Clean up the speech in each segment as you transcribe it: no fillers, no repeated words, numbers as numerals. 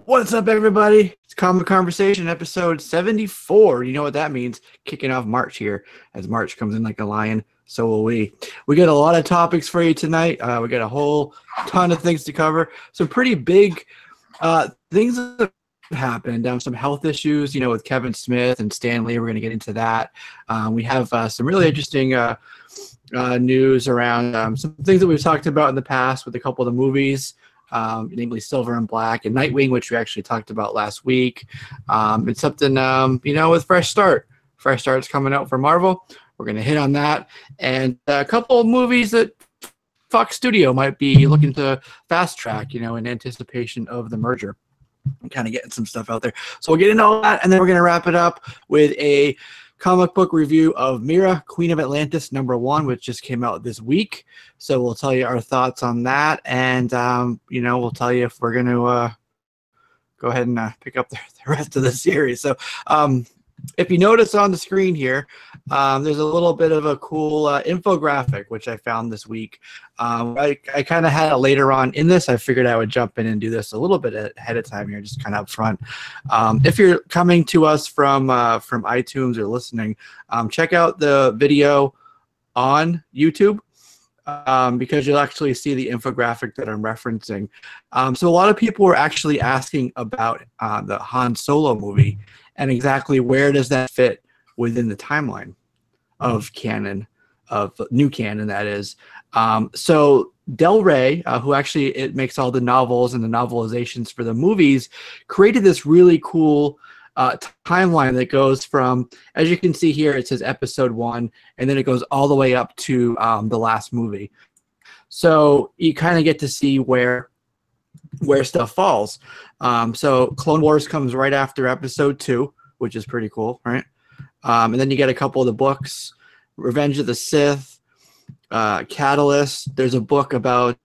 What's up, everybody? It's Comic Conversation, episode 74. You know what that means? Kicking off March here. As March comes in like a lion, so will we. We got a lot of topics for you tonight. We got a whole ton of things to cover. Some pretty big things that have happened. Some health issues, with Kevin Smith and Stan Lee. We're going to get into that. We have some really interesting news around some things that we've talked about in the past with a couple of the movies. Namely Silver and Black and Nightwing, which we actually talked about last week. It's something, with Fresh Start. Fresh Start's coming out for Marvel. We're going to hit on that. And a couple of movies that Fox Studio might be looking to fast track, in anticipation of the merger. I'm kind of getting some stuff out there. So we'll get into all that, and then we're going to wrap it up with a comic book review of Mera, Queen of Atlantis, #1, which just came out this week. So we'll tell you our thoughts on that, and we'll tell you if we're going to go ahead and pick up the rest of the series. So if you notice on the screen here, there's a little bit of a cool infographic which I found this week. I kind of had it later on in this. I figured I would jump in and do this a little bit ahead of time here, just kind of up front. If you're coming to us from iTunes or listening, check out the video on YouTube. Because you'll actually see the infographic that I'm referencing. So a lot of people were actually asking about the Han Solo movie and exactly where does that fit within the timeline of canon, of new canon, that is. So Del Rey, who actually makes all the novels and the novelizations for the movies, created this really cool timeline that goes from, as you can see here, it says episode 1, and then it goes all the way up to the last movie. So you kind of get to see where stuff falls. So Clone Wars comes right after episode 2, which is pretty cool, right? And then you get a couple of the books, Revenge of the Sith, Catalyst. There's a book about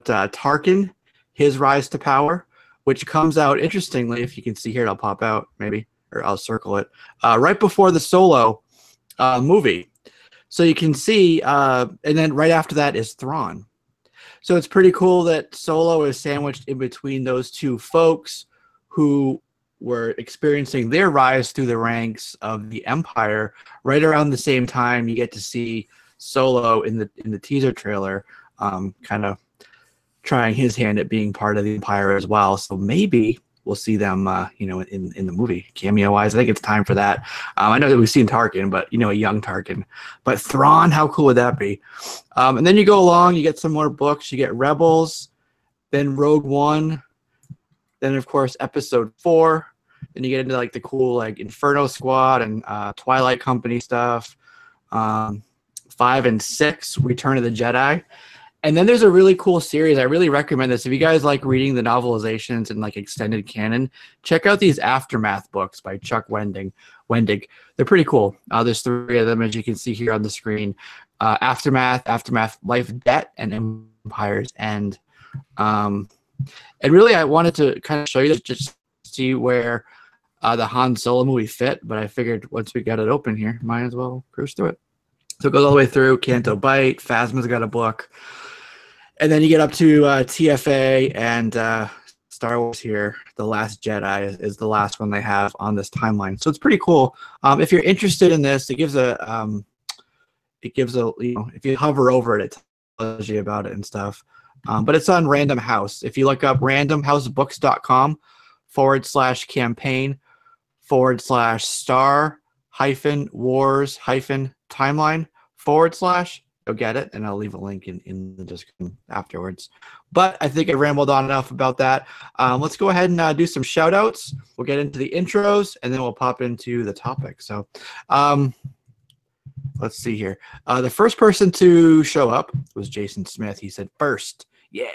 Tarkin, his rise to power, which comes out, interestingly, if you can see here, it'll pop out maybe, or I'll circle it, right before the Solo movie. So you can see, and then right after that is Thrawn. So it's pretty cool that Solo is sandwiched in between those two folks who were experiencing their rise through the ranks of the Empire. Right around the same time, you get to see Solo in the teaser trailer, kind of trying his hand at being part of the Empire as well. So maybe we'll see them, in the movie, cameo-wise. I think it's time for that. I know that we've seen Tarkin, but, a young Tarkin. But Thrawn, how cool would that be? And then you go along, you get some more books. You get Rebels, then Rogue One, then, of course, Episode 4. Then you get into, the cool, Inferno Squad and Twilight Company stuff. 5 and 6, Return of the Jedi. And then there's a really cool series. I really recommend this. If you guys like reading the novelizations and extended canon, check out these Aftermath books by Chuck Wendig. They're pretty cool. There's 3 of them, as you can see here on the screen. Aftermath, Life, Debt, and Empire's End. And really, I wanted to kind of show you this, just see where the Han Solo movie fit. But I figured once we got it open here, might as well cruise through it. So it goes all the way through. Canto Bight, Phasma's got a book. And then you get up to TFA and Star Wars here. The Last Jedi is the last one they have on this timeline. So it's pretty cool. If you're interested in this, it gives a if you hover over it, it tells you about it and stuff. But it's on Random House. If you look up randomhousebooks.com/campaign/star-wars-timeline/ you'll get it, and I'll leave a link in the description afterwards. But I think I rambled on enough about that. Let's go ahead and do some shout outs. We'll get into the intros, and then we'll pop into the topic. So let's see here. The first person to show up was Jason Smith. He said first. Yeah,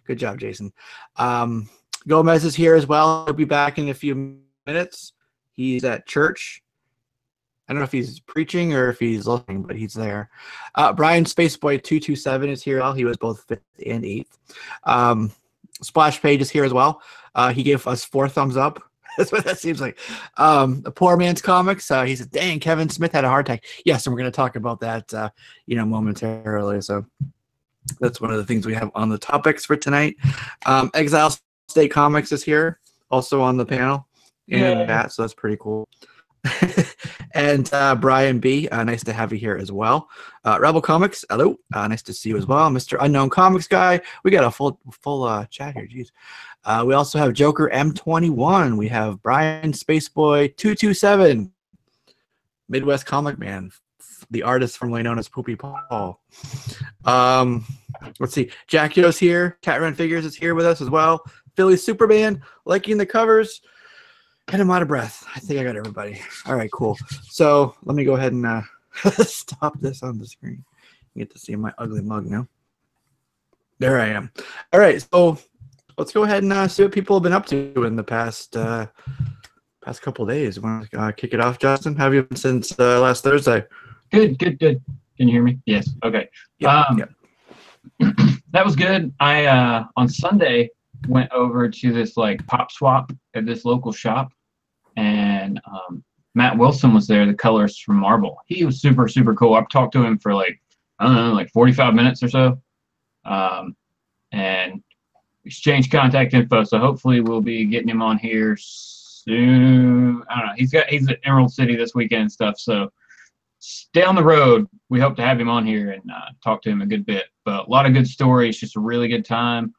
good job, Jason. Gomez is here as well. He'll be back in a few minutes. He's at church. I don't know if he's preaching or if he's listening, but he's there. Brian Spaceboy227 is here. He was both 5th and 8th. Splash Page is here as well. He gave us 4 thumbs up. That's what that seems like. The Poor Man's Comics. He said, dang, Kevin Smith had a heart attack. Yes, and we're going to talk about that, momentarily. So that's one of the things we have on the topics for tonight. Exile State Comics is here. also on the panel in Yeah. chat, so that's pretty cool. And Brian B, nice to have you here as well. Rebel Comics, hello, nice to see you as well. Mr. Unknown Comics guy, we got a full chat here. Jeez. We also have Joker M21. We have Brian Spaceboy 227, Midwest Comic Man, the artist formerly known as Poopy Paul. Let's see, Jack Yo's here. Cat Run Figures is here with us as well. Philly Superman liking the covers. And I'm out of breath. I think I got everybody. All right, cool. So let me go ahead and stop this on the screen. You get to see my ugly mug now. There I am. All right, so let's go ahead and see what people have been up to in the past couple of days. Want to kick it off, Justin? How have you been since last Thursday? Good. Can you hear me? Yes. Okay. Yeah. That was good. I on Sunday went over to this like pop swap at this local shop, and Matt Wilson was there, the colorist from Marvel. He was super cool. I've talked to him for like, I don't know, like 45 minutes or so, and exchanged contact info. So hopefully we'll be getting him on here soon. I don't know. He's at Emerald City this weekend and stuff. So down the road, we hope to have him on here and talk to him a good bit. But a lot of good stories, just a really good time.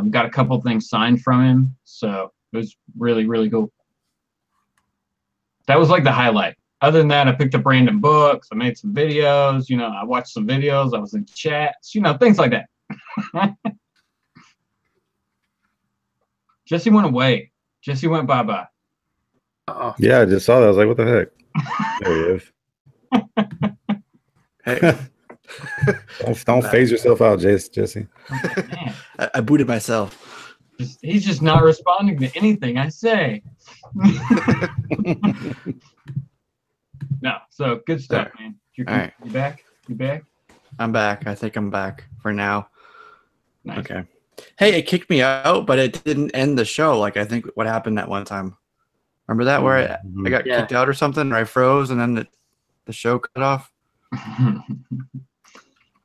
Got a couple things signed from him, so it was really cool. That was like the highlight. Other than that, I picked up random books. I made some videos. I watched some videos. I was in chats. Things like that. Jesse went away. Jesse went bye-bye. Uh-oh. Yeah, I just saw that. I was like, what the heck? There he is. Hey. don't phase yourself out, Jesse. I booted myself. He's just not responding to anything I say. No, so good stuff, man. You back? You back? I'm back. I think I'm back for now. Nice. Okay. Hey, it kicked me out, but it didn't end the show. Like I think what happened that one time. Remember that where I got kicked out or something, or I froze and then the show cut off? I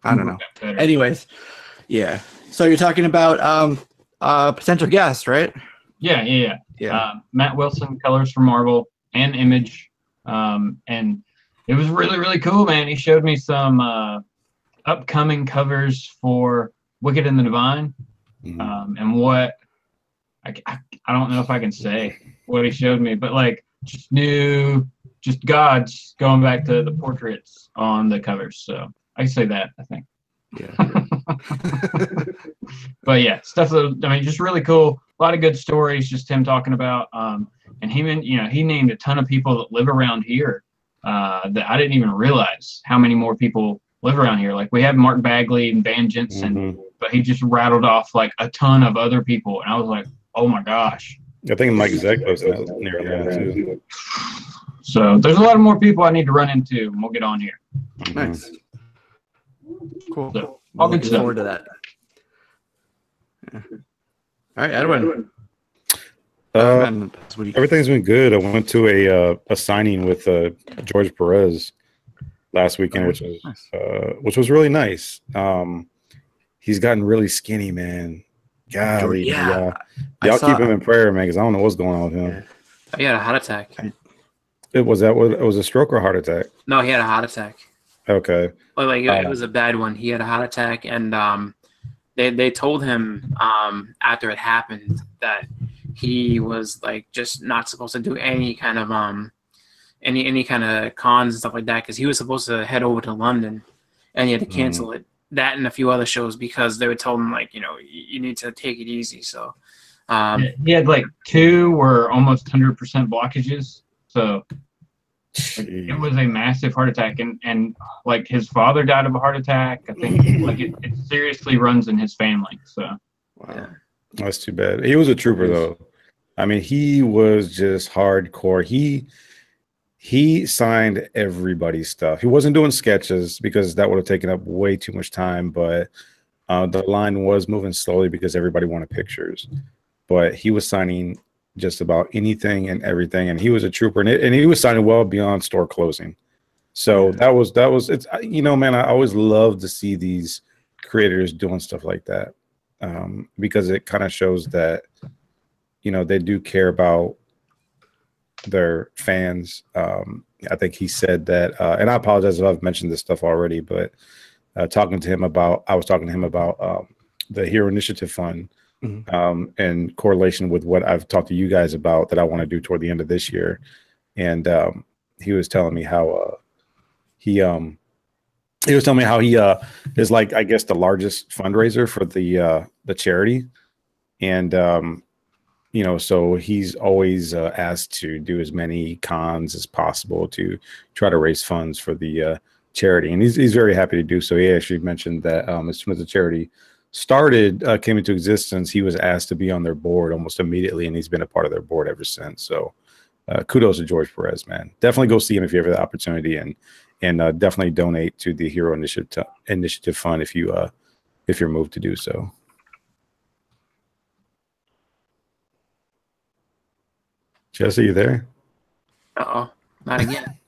don't know. Anyways, yeah. So you're talking about potential guests, right? Yeah. Matt Wilson, colors for Marvel and Image, and it was really cool, man. He showed me some upcoming covers for Wicked and the Divine, and what I don't know if I can say what he showed me, but like just gods going back to the portraits on the covers. So I say that, I think. Yeah. But yeah, stuff that, just really cool. A lot of good stories, just him talking about, and he named a ton of people that live around here that I didn't even realize how many more people live around here. Like we have Mark Bagley and Van Jensen, but he just rattled off like a ton of other people. And I was like, oh my gosh. I think Mike Zeck was near there too. So there's a lot of more people I need to run into, and we'll get on here. Nice. Cool. So, all good stuff. Forward to that. Yeah. All right, Edwin. Everything's been good. I went to a signing with George Perez last weekend, which was really nice. He's gotten really skinny, man. Golly, y'all keep him in prayer, man, because I don't know what's going on with him. Yeah. He had a heart attack. It was a stroke or a heart attack? No, he had a heart attack. Okay. Well, it was a bad one. He had a heart attack, and they told him after it happened that he was like just not supposed to do any kind of any kind of cons and stuff like that, because he was supposed to head over to London, and he had to cancel it. That and a few other shows because they were told him like, you need to take it easy. So he had like 2 were almost 100% blockages. So it was a massive heart attack, and like his father died of a heart attack. I think like it seriously runs in his family. So wow, that's too bad. He was a trooper though. I mean, he was just hardcore. He signed everybody's stuff. He wasn't doing sketches because that would have taken up way too much time, but the line was moving slowly because everybody wanted pictures. But he was signing just about anything and everything, and he was a trooper, and he was signing well beyond store closing. So that was it's man, I always love to see these creators doing stuff like that, because it kind of shows that they do care about their fans. I think he said that, and I apologize if I've mentioned this stuff already, but I was talking to him about the Hero Initiative Fund, in correlation with what I've talked to you guys about that I want to do toward the end of this year. And he was telling me how he is like, I guess, the largest fundraiser for the charity. And so he's always asked to do as many cons as possible to try to raise funds for the charity, and he's very happy to do so. He actually mentioned that as soon as the charity came into existence, he was asked to be on their board almost immediately, and he's been a part of their board ever since. So kudos to George Perez, man. Definitely go see him if you have the opportunity, and definitely donate to the Hero Initiative Fund if you're moved to do so. Jesse, you there? Not again.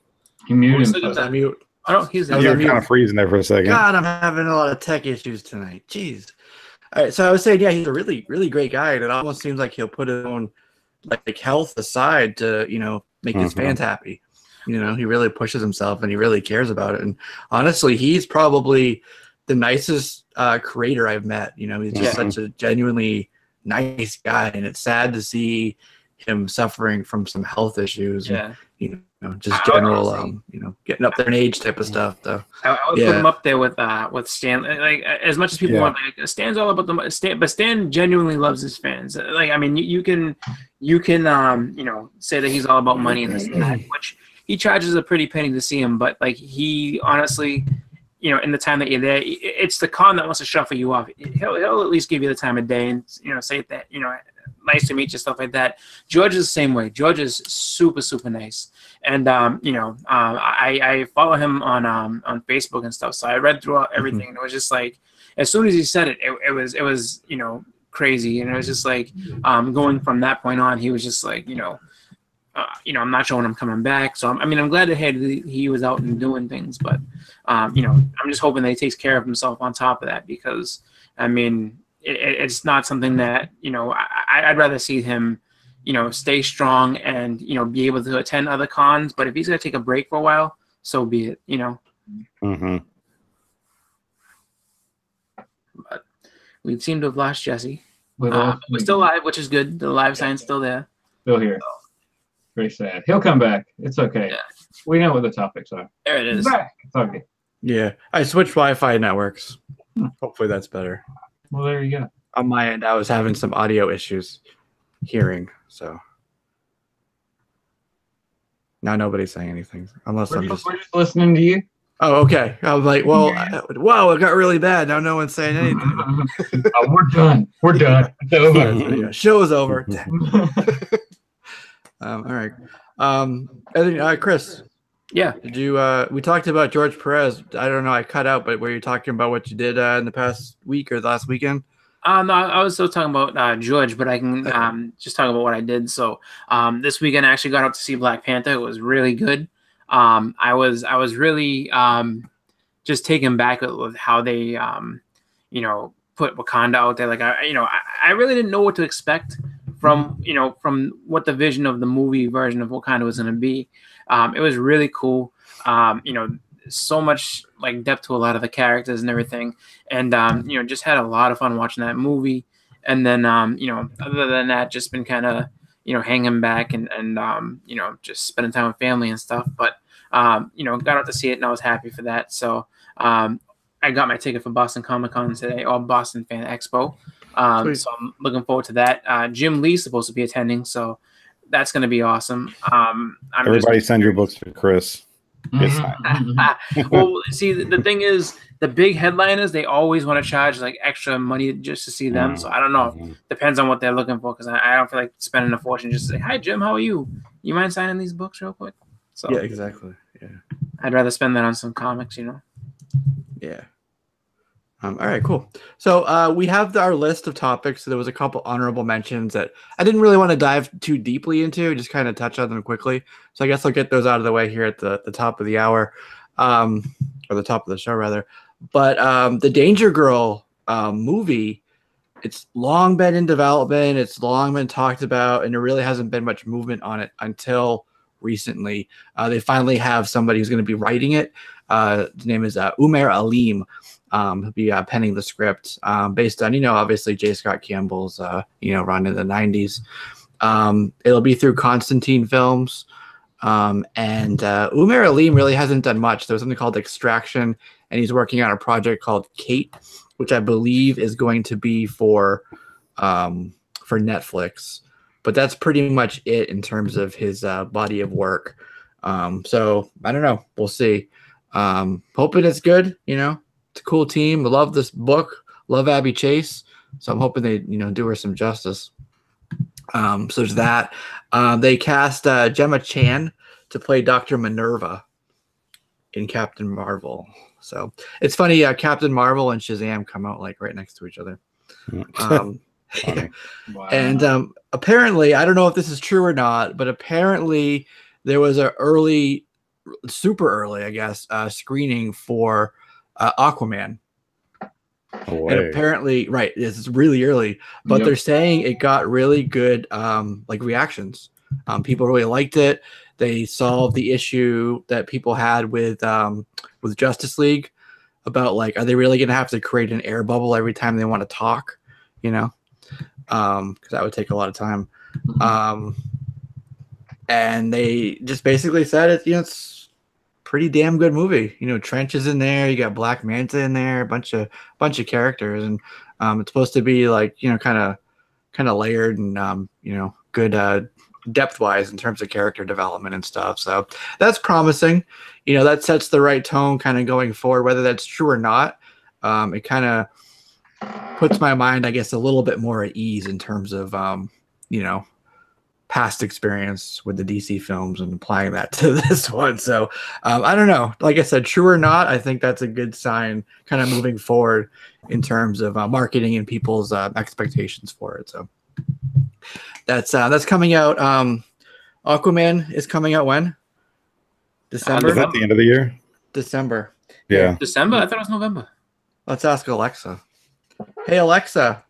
He muted himself. I mute. Oh, he's You were kind of freezing there for a second. God, I'm having a lot of tech issues tonight. Jeez. All right, so I was saying, yeah, he's a really, really great guy, and it almost seems like he'll put his own like health aside to make his fans happy. He really pushes himself, and he really cares about it. And honestly, he's probably the nicest creator I've met. He's just such a genuinely nice guy, and it's sad to see him suffering from some health issues. Yeah. And, just general, getting up there in age type of stuff, though. I would put him up there with Stan. Like, as much as people want, like, Stan's all about but Stan genuinely loves his fans. Like, I mean, you can say that he's all about money and this and that, which he charges a pretty penny to see him. But like, he honestly, in the time that you're there, it's the con that wants to shuffle you off. He'll at least give you the time of day and say that nice to meet you, stuff like that. George is the same way. George is super, super nice. And, I follow him on Facebook and stuff. So I read through everything. And it was just like, as soon as he said it, it was crazy. And it was just like, going from that point on, he was just like, I'm not showing him coming back. So, I'm glad that he was out and doing things. But, I'm just hoping that he takes care of himself on top of that, because, it's not something that, I'd rather see him, stay strong and, be able to attend other cons. But if he's going to take a break for a while, so be it, But we seem to have lost Jesse. We're still live, which is good. The live sign's still there. Still here. Very sad. He'll come back. It's okay. Yeah. We know what the topics are. There it is. He's back. It's okay. Yeah. I switched Wi-Fi networks. Hopefully that's better. Well, there you go. On my end, I was having some audio issues hearing, so now nobody's saying anything unless we're just listening to you. Oh, okay. I was like, well, wow, it got really bad. Now no one's saying anything. We're done. We're done. It's over. Yeah, show is over. All right. And then, Chris. Yeah. Did you? We talked about George Perez. I don't know. I cut out, but were you talking about what you did in the past week or last weekend? No, I was still talking about George, but I can just talk about what I did. So this weekend I actually got up to see Black Panther. It was really good. I was really just taken back with how they put Wakanda out there. Like I really didn't know what to expect from what the vision of the movie version of Wakanda was going to be. It was really cool. So much like depth to a lot of the characters and everything, and just had a lot of fun watching that movie. And then other than that, just been kind of hanging back and just spending time with family and stuff. But got out to see it, and I was happy for that. So I got my ticket for Boston Comic Con today, or Boston Fan Expo. So I'm looking forward to that. Jim Lee's supposed to be attending, so that's going to be awesome. Everybody send your books to Chris. Well, see, the thing is, the big headliners, they always want to charge like extra money just to see them. So I don't know. Depends on what they're looking for, because I don't feel like spending a fortune just to say, "Hi, Jim, how are you? You mind signing these books real quick?" So yeah, exactly. Yeah, I'd rather spend that on some comics, Yeah. All right, cool. So we have our list of topics. So there was a couple honorable mentions that I didn't really want to dive too deeply into, just kind of touch on them quickly. So I guess I'll get those out of the way here at the top of the hour, or the top of the show rather. But the Danger Girl movie it's long been in development. It's long been talked about, and there really hasn't been much movement on it until recently. They finally have somebody who's going to be writing it. The name is Umair Aleem. He'll be penning the script based on, obviously J. Scott Campbell's, run in the 90s. It'll be through Constantine Films. And Umair Aleem really hasn't done much. There was something called Extraction, and he's working on a project called Kate, which I believe is going to be for Netflix. But that's pretty much it in terms of his body of work. So I don't know. We'll see. Hoping it's good. It's a cool team. I love this book. Love Abby Chase. So I'm hoping they, do her some justice. So there's that. They cast Gemma Chan to play Dr. Minerva in Captain Marvel. So it's funny. Captain Marvel and Shazam come out like right next to each other. Wow. And apparently, I don't know if this is true or not, but apparently there was a super early, I guess, screening for Aquaman. Oh, and apparently, right, this is really early, but they're saying it got really good reactions. People really liked it. They solved the issue that people had with Justice League about are they really going to have to create an air bubble every time they want to talk? Because that would take a lot of time. And they just basically said it's pretty damn good movie. Trench is in there. You got Black Manta in there, a bunch of characters, and it's supposed to be kind of layered and good depth wise in terms of character development and stuff. So that's promising. That sets the right tone kind of going forward. Whether that's true or not, it kind of puts my mind, I guess, a little bit more at ease in terms of past experience with the DC films and applying that to this one. So I don't know. Like I said, true or not, I think that's a good sign kind of moving forward in terms of marketing and people's expectations for it. So that's coming out. Aquaman is coming out when? December? Is that the end of the year? December. Yeah. December? I thought it was November. Let's ask Alexa. Hey, Alexa,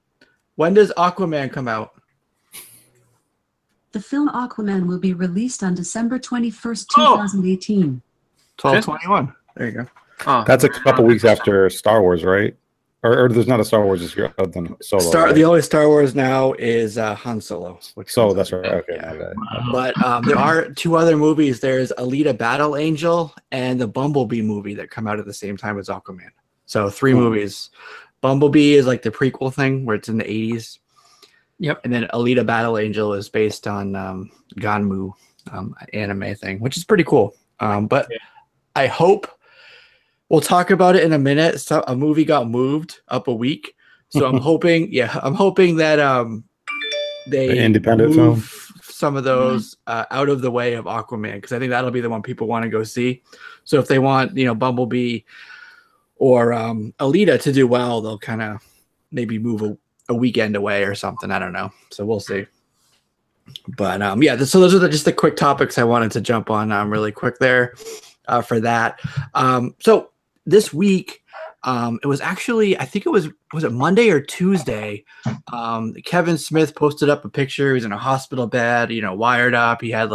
when does Aquaman come out? The film Aquaman will be released on December 21st, 2018. 12/21. There you go. Oh. That's a couple weeks after Star Wars, right? Or there's not a Star Wars this year other than Solo. Right? The only Star Wars now is Han Solo. That's right. Okay. Yeah. But there are two other movies. There's Alita Battle Angel and the Bumblebee movie that come out at the same time as Aquaman. So 3 movies. Bumblebee is like the prequel thing where it's in the 80s. Yep. And then Alita Battle Angel is based on Ganmu anime thing, which is pretty cool. But I hope we'll talk about it in a minute. So a movie got moved up a week. So I'm hoping, that they independent move film. Some of those out of the way of Aquaman, because I think that'll be the one people want to go see. So if they want, Bumblebee or Alita to do well, they'll kind of maybe move a weekend away or something. I don't know. So we'll see. But so those are just the quick topics I wanted to jump on really quick there for that. So this week, it was actually, I think was it Monday or Tuesday? Kevin Smith posted up a picture. He was in a hospital bed, wired up. He had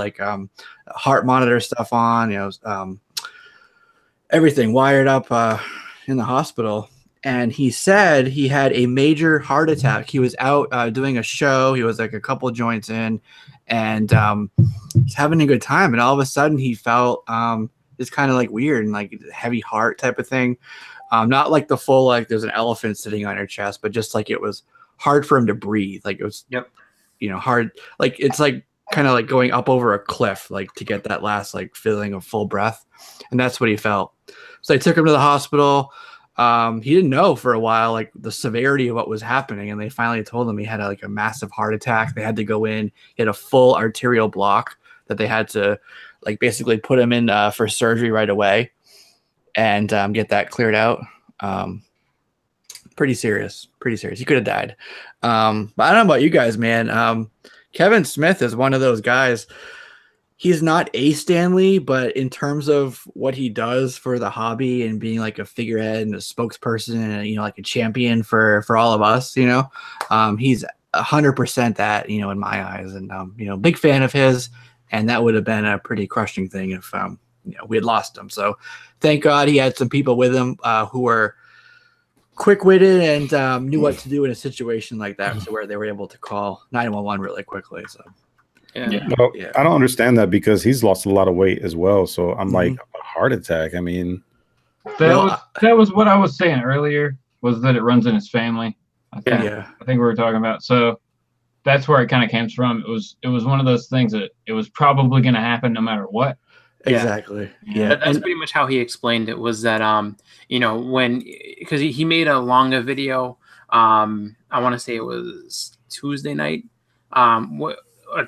heart monitor stuff on, everything wired up in the hospital. And he said he had a major heart attack. He was out doing a show. He was like a couple joints in, and he's having a good time. And all of a sudden, he felt this kind of weird and heavy heart type of thing. Not like the full there's an elephant sitting on your chest, but just it was hard for him to breathe. It was hard. It's kind of going up over a cliff to get that last feeling of full breath, and that's what he felt. So they took him to the hospital. He didn't know for a while the severity of what was happening, and they finally told him he had a massive heart attack. They had to go in. He had a full arterial block that they had to basically put him in for surgery right away and get that cleared out. Pretty serious. He could have died. But I don't know about you guys, man. Kevin Smith is one of those guys. he's not a Stan Lee, but in terms of what he does for the hobby and being like a figurehead and a spokesperson and, you know, like a champion for all of us, you know, he's 100% that, you know, in my eyes, and, you know, big fan of his. And that would have been a pretty crushing thing if, you know, we had lost him. So thank God he had some people with him who were quick-witted and knew what to do in a situation like that, so where they were able to call 911 really quickly. So well, I don't understand that because he's lost a lot of weight as well. So I'm like, a heart attack. I mean, that was what I was saying earlier, was that it runs in his family. I think we were talking about. So that's where it kind of came from. It was one of those things that it was probably going to happen no matter what. Exactly. Yeah. That's pretty much how he explained it, was that you know, because he made a longer video, I want to say it was Tuesday night,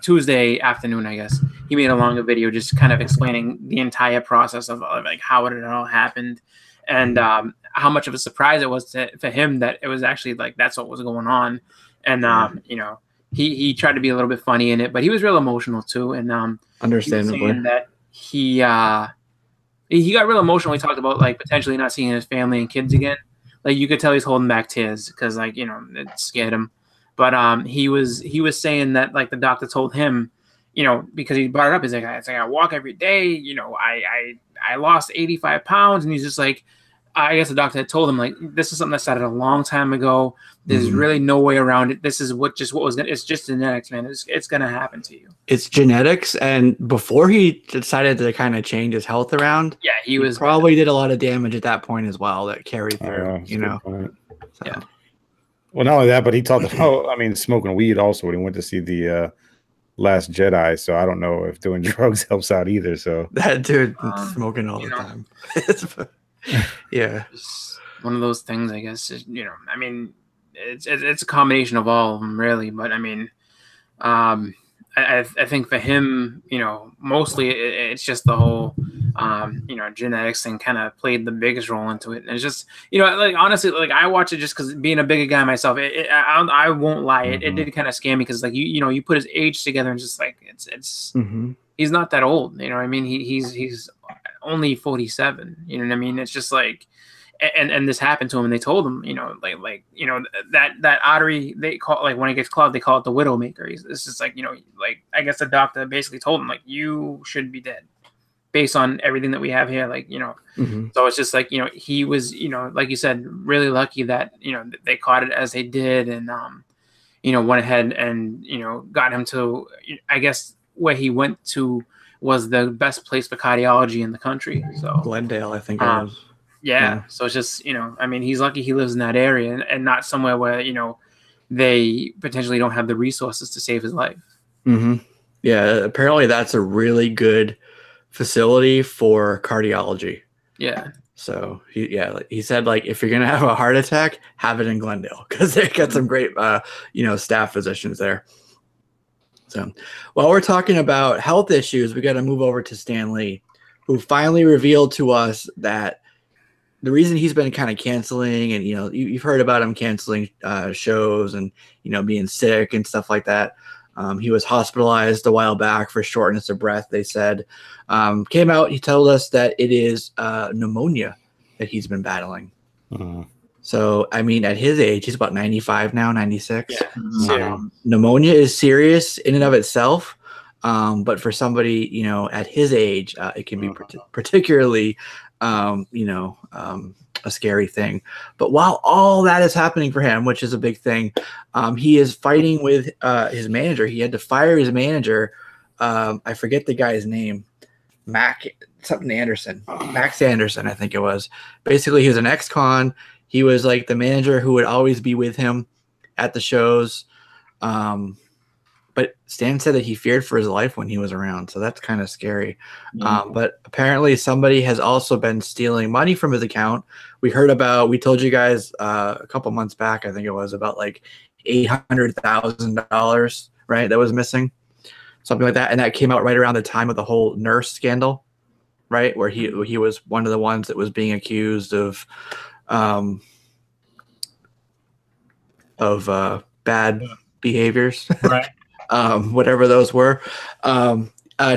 Tuesday afternoon, I guess. He made a longer video just kind of explaining the entire process of like how it all happened, and how much of a surprise it was for him that it was actually like that's what was going on. And you know, he tried to be a little bit funny in it, but he was real emotional too. And understandably, he was saying that he got real emotional. He talked about like potentially not seeing his family and kids again. Like you could tell he's holding back tears because, like, you know, it scared him. But he was saying that, like, the doctor told him, you know, because he brought it up, he's like, I walk every day, you know, I lost 85 pounds, and he's just like, I guess the doctor had told him, like, this is something that started a long time ago. There's really no way around it. This is what was gonna. It's just genetics, man. It's gonna happen to you. It's genetics, and before he decided to kind of change his health around, he was probably did a lot of damage at that point as well that carried through. You know, so. Yeah. Well, not only that, but he talked about, I mean, smoking weed also when he went to see the Last Jedi. So I don't know if doing drugs helps out either. So that dude smoking all the time. Yeah, it's one of those things, I guess. You know, I mean, it's a combination of all of them, really. But I mean, I think for him, you know, mostly it's just the whole, you know, genetics thing kind of played the biggest role into it. And it's just, you know, like, honestly, like, I watch it just because being a bigger guy myself, I won't lie, it did kind of scare me because, like, you know, you put his age together and just like it's he's not that old, you know what I mean? He's only 47, you know what I mean? It's just like, and this happened to him, and they told him, you know, like you know, that artery, they call, like, when it gets clogged, they call it the widowmaker. It's just like, you know, like, I guess the doctor basically told him, like, you should be dead based on everything that we have here, like, you know. So it's just like, you know, he was, you know, like you said, really lucky that, you know, they caught it as they did, and you know, went ahead and, you know, got him to, I guess, where he went to was the best place for cardiology in the country. So Glendale, I think it was. Yeah. So it's just, you know, I mean, he's lucky he lives in that area and not somewhere where, you know, they potentially don't have the resources to save his life. Yeah, apparently that's a really good facility for cardiology. Yeah. So he said, like, if you're gonna have a heart attack, have it in Glendale because they got some great you know, staff physicians there. So while we're talking about health issues, we got to move over to Stan Lee, who finally revealed to us that the reason he's been kind of canceling, and, you know, you've heard about him canceling shows and, you know, being sick and stuff like that. He was hospitalized a while back for shortness of breath, they said. Came out, he told us that it is pneumonia that he's been battling. So, I mean, at his age, he's about 95 now, 96. Yeah. Pneumonia is serious in and of itself. But for somebody, you know, at his age, it can be particularly, you know, a scary thing. But while all that is happening for him, which is a big thing, he is fighting with his manager. He had to fire his manager. I forget the guy's name. Max Anderson, I think it was. Basically, he was an ex-con. He was like the manager who would always be with him at the shows. But Stan said that he feared for his life when he was around. So that's kind of scary. But apparently somebody has also been stealing money from his account. We told you guys a couple months back, I think it was, about like $800,000, right? That was missing. Something like that. And that came out right around the time of the whole nurse scandal, right? Where he was one of the ones that was being accused of bad behaviors. Right. Whatever those were.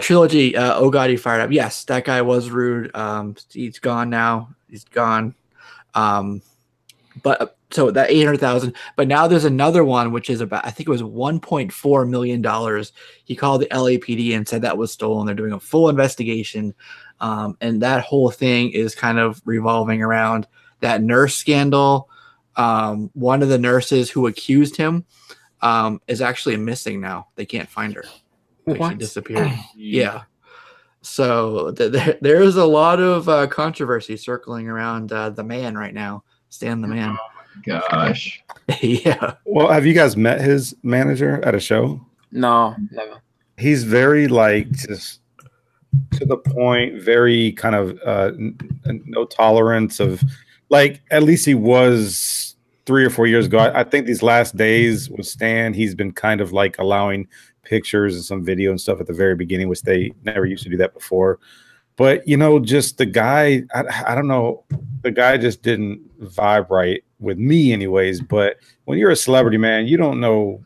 Trilogy. Oh God, he fired up. Yes, that guy was rude. He's gone now. He's gone. But so that 800,000. But now there's another one, which is about, I think it was $1.4 million. He called the LAPD and said that was stolen. They're doing a full investigation, and that whole thing is kind of revolving around that nurse scandal. One of the nurses who accused him is actually missing now. They can't find her. Like, she disappeared. Yeah. So there is a lot of controversy circling around the man right now. Stan the Man. Oh my gosh. Yeah. Well, have you guys met his manager at a show? No, never. He's very like just to the point, very kind of no tolerance of like, at least he was 3 or 4 years ago. I think these last days with Stan, he's been kind of like allowing pictures and some video and stuff at the very beginning, which they never used to do that before. But, you know, just the guy, I don't know, the guy just didn't vibe right with me anyways. But when you're a celebrity, man, you don't know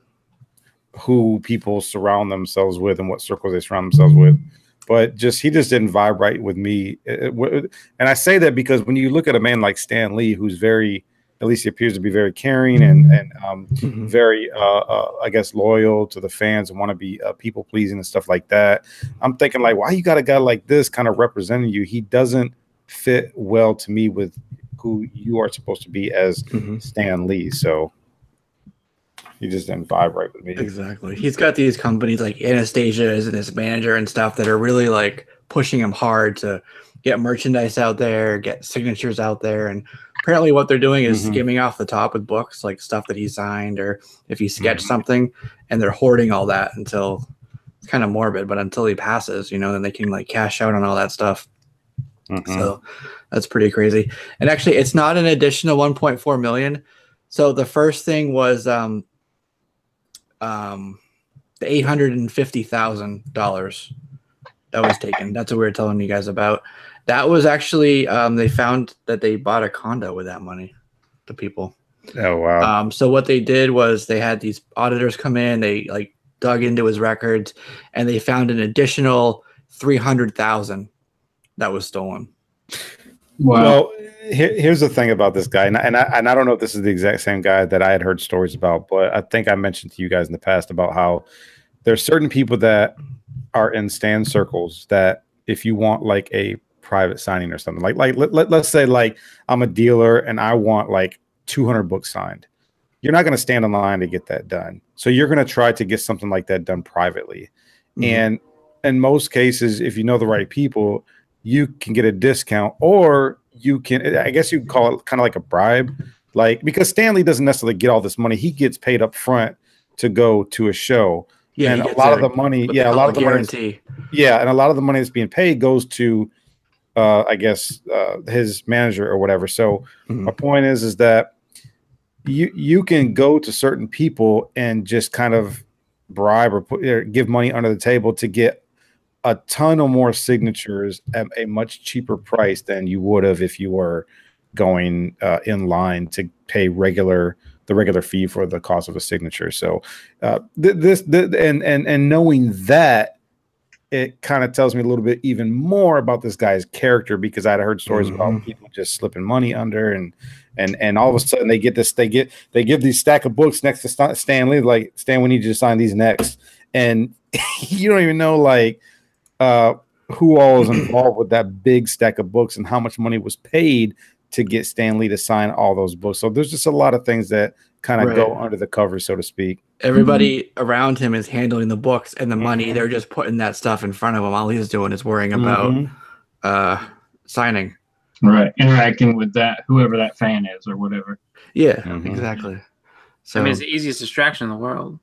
who people surround themselves with and what circles they surround themselves with. But he just didn't vibe right with me. And I say that because when you look at a man like Stan Lee, who's very, at least he appears to be very caring and very, I guess, loyal to the fans and want to be people pleasing and stuff like that. I'm thinking like, why you got a guy like this kind of representing you? He doesn't fit well to me with who you are supposed to be as Stan Lee. So he just didn't vibe right with me. Exactly. He's got these companies like Anastasia and his manager and stuff that are really like pushing him hard to get merchandise out there, get signatures out there. And apparently what they're doing is skimming off the top with books, like stuff that he signed, or if he sketched something, and they're hoarding all that until it's kind of morbid, but until he passes, you know, then they can like cash out on all that stuff. So that's pretty crazy. And actually it's not an additional 1.4 million. So the first thing was the $850,000 that was taken. That's what we were telling you guys about. That was actually they found that they bought a condo with that money, the people. Oh wow. So what they did was they had these auditors come in, they like dug into his records, and they found an additional 300,000 that was stolen. Wow. Well, here's the thing about this guy, and I don't know if this is the exact same guy that I had heard stories about, but I think I mentioned to you guys in the past about how there's certain people that are in Stan circles that if you want like a private signing or something, like let's say like I'm a dealer and I want like 200 books signed, you're not going to stand in line to get that done. So you're going to try to get something like that done privately. And in most cases, if you know the right people, you can get a discount, or you can, I guess you call it kind of like a bribe, like, because Stanley doesn't necessarily get all this money. He gets paid up front to go to a show. Yeah, and a lot of the money, a lot of the money, and a lot of the money that's being paid goes to, I guess, his manager or whatever. So my point is that you can go to certain people and just kind of bribe or give money under the table to get a ton of more signatures at a much cheaper price than you would have if you were going in line to pay the regular fee for the cost of a signature. So and knowing that, it kind of tells me a little bit even more about this guy's character, because I'd heard stories about people just slipping money under and all of a sudden they give these stack of books next to Stanley, like, Stan, we need you to sign these next, and you don't even know like who all is involved with that big stack of books and how much money was paid to get Stan Lee to sign all those books. So there's just a lot of things that kind of go under the cover, so to speak. Everybody around him is handling the books and the money. They're just putting that stuff in front of him. All he's doing is worrying about signing. Right. Interacting with that, whoever that fan is or whatever. Yeah, exactly. So I mean, it's the easiest distraction in the world.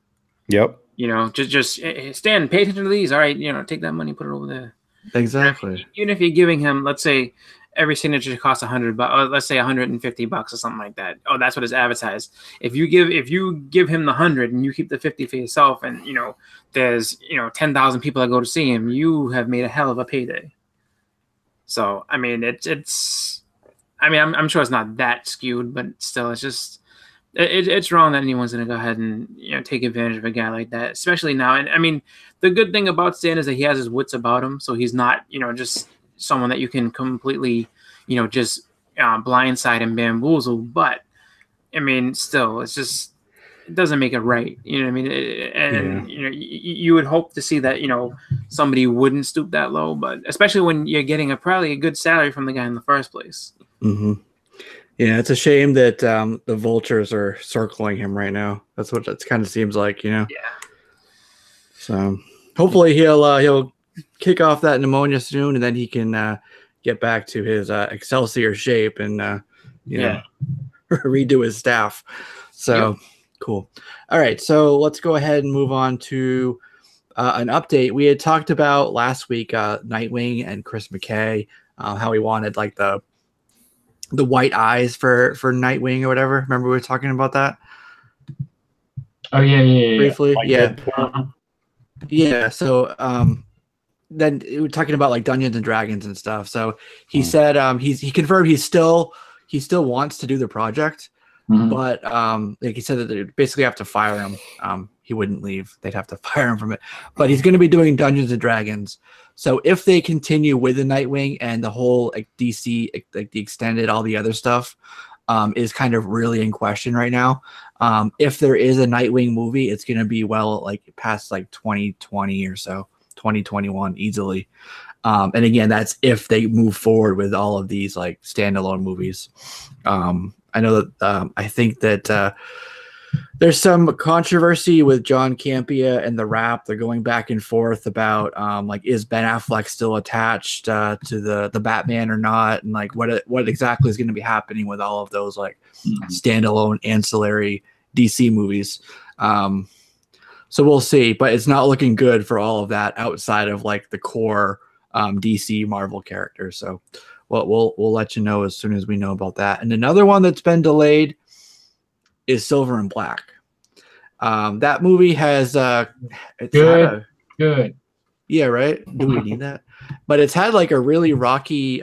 Yep. You know, just Stan, pay attention to these. All right, you know, take that money, put it over there. Exactly. Even if you're giving him, let's say, every signature costs $100, let's say $150 or something like that. Oh, that's what it's advertised. If you give him the 100 and you keep the 50 for yourself, and you know there's 10,000 people that go to see him, you have made a hell of a payday. So I mean, I'm sure it's not that skewed, but still, it's just it's wrong that anyone's going to go ahead and take advantage of a guy like that, especially now. And I mean, the good thing about Stan is that he has his wits about him, so he's not just someone that you can completely just blindside and bamboozle. But I mean, still, it doesn't make it right. You know what I mean? And you would hope to see that somebody wouldn't stoop that low, but especially when you're getting probably a good salary from the guy in the first place. Mm-hmm. Yeah, it's a shame that the vultures are circling him right now. That's what it kind of seems like, Yeah. So hopefully he'll kick off that pneumonia soon, and then he can get back to his Excelsior shape and redo his staff. So cool. All right, so let's go ahead and move on to an update. We had talked about last week Nightwing and Chris McKay, how he wanted like the white eyes for Nightwing or whatever. Remember we were talking about that? Oh yeah. Briefly, like yeah. So then we were talking about like Dungeons and Dragons and stuff. So he said he confirmed he still wants to do the project, but like he said that they basically have to fire him. He wouldn't leave; they'd have to fire him from it. But he's going to be doing Dungeons and Dragons. So if they continue with the Nightwing and the whole like DC, like the extended, all the other stuff, is kind of really in question right now. If there is a Nightwing movie, it's going to be like past like 2020 or so, 2021 easily. And again, that's if they move forward with all of these like standalone movies. I know that I think that there's some controversy with John Campea and the Wrap. They're going back and forth about like, is Ben Affleck still attached to the Batman or not, and like what exactly is going to be happening with all of those like standalone ancillary DC movies. So we'll see, but it's not looking good for all of that outside of like the core DC Marvel characters. So we'll let you know as soon as we know about that. And another one that's been delayed is Silver and Black. That movie has good. Yeah, right. Do we need that? But it's had like a really rocky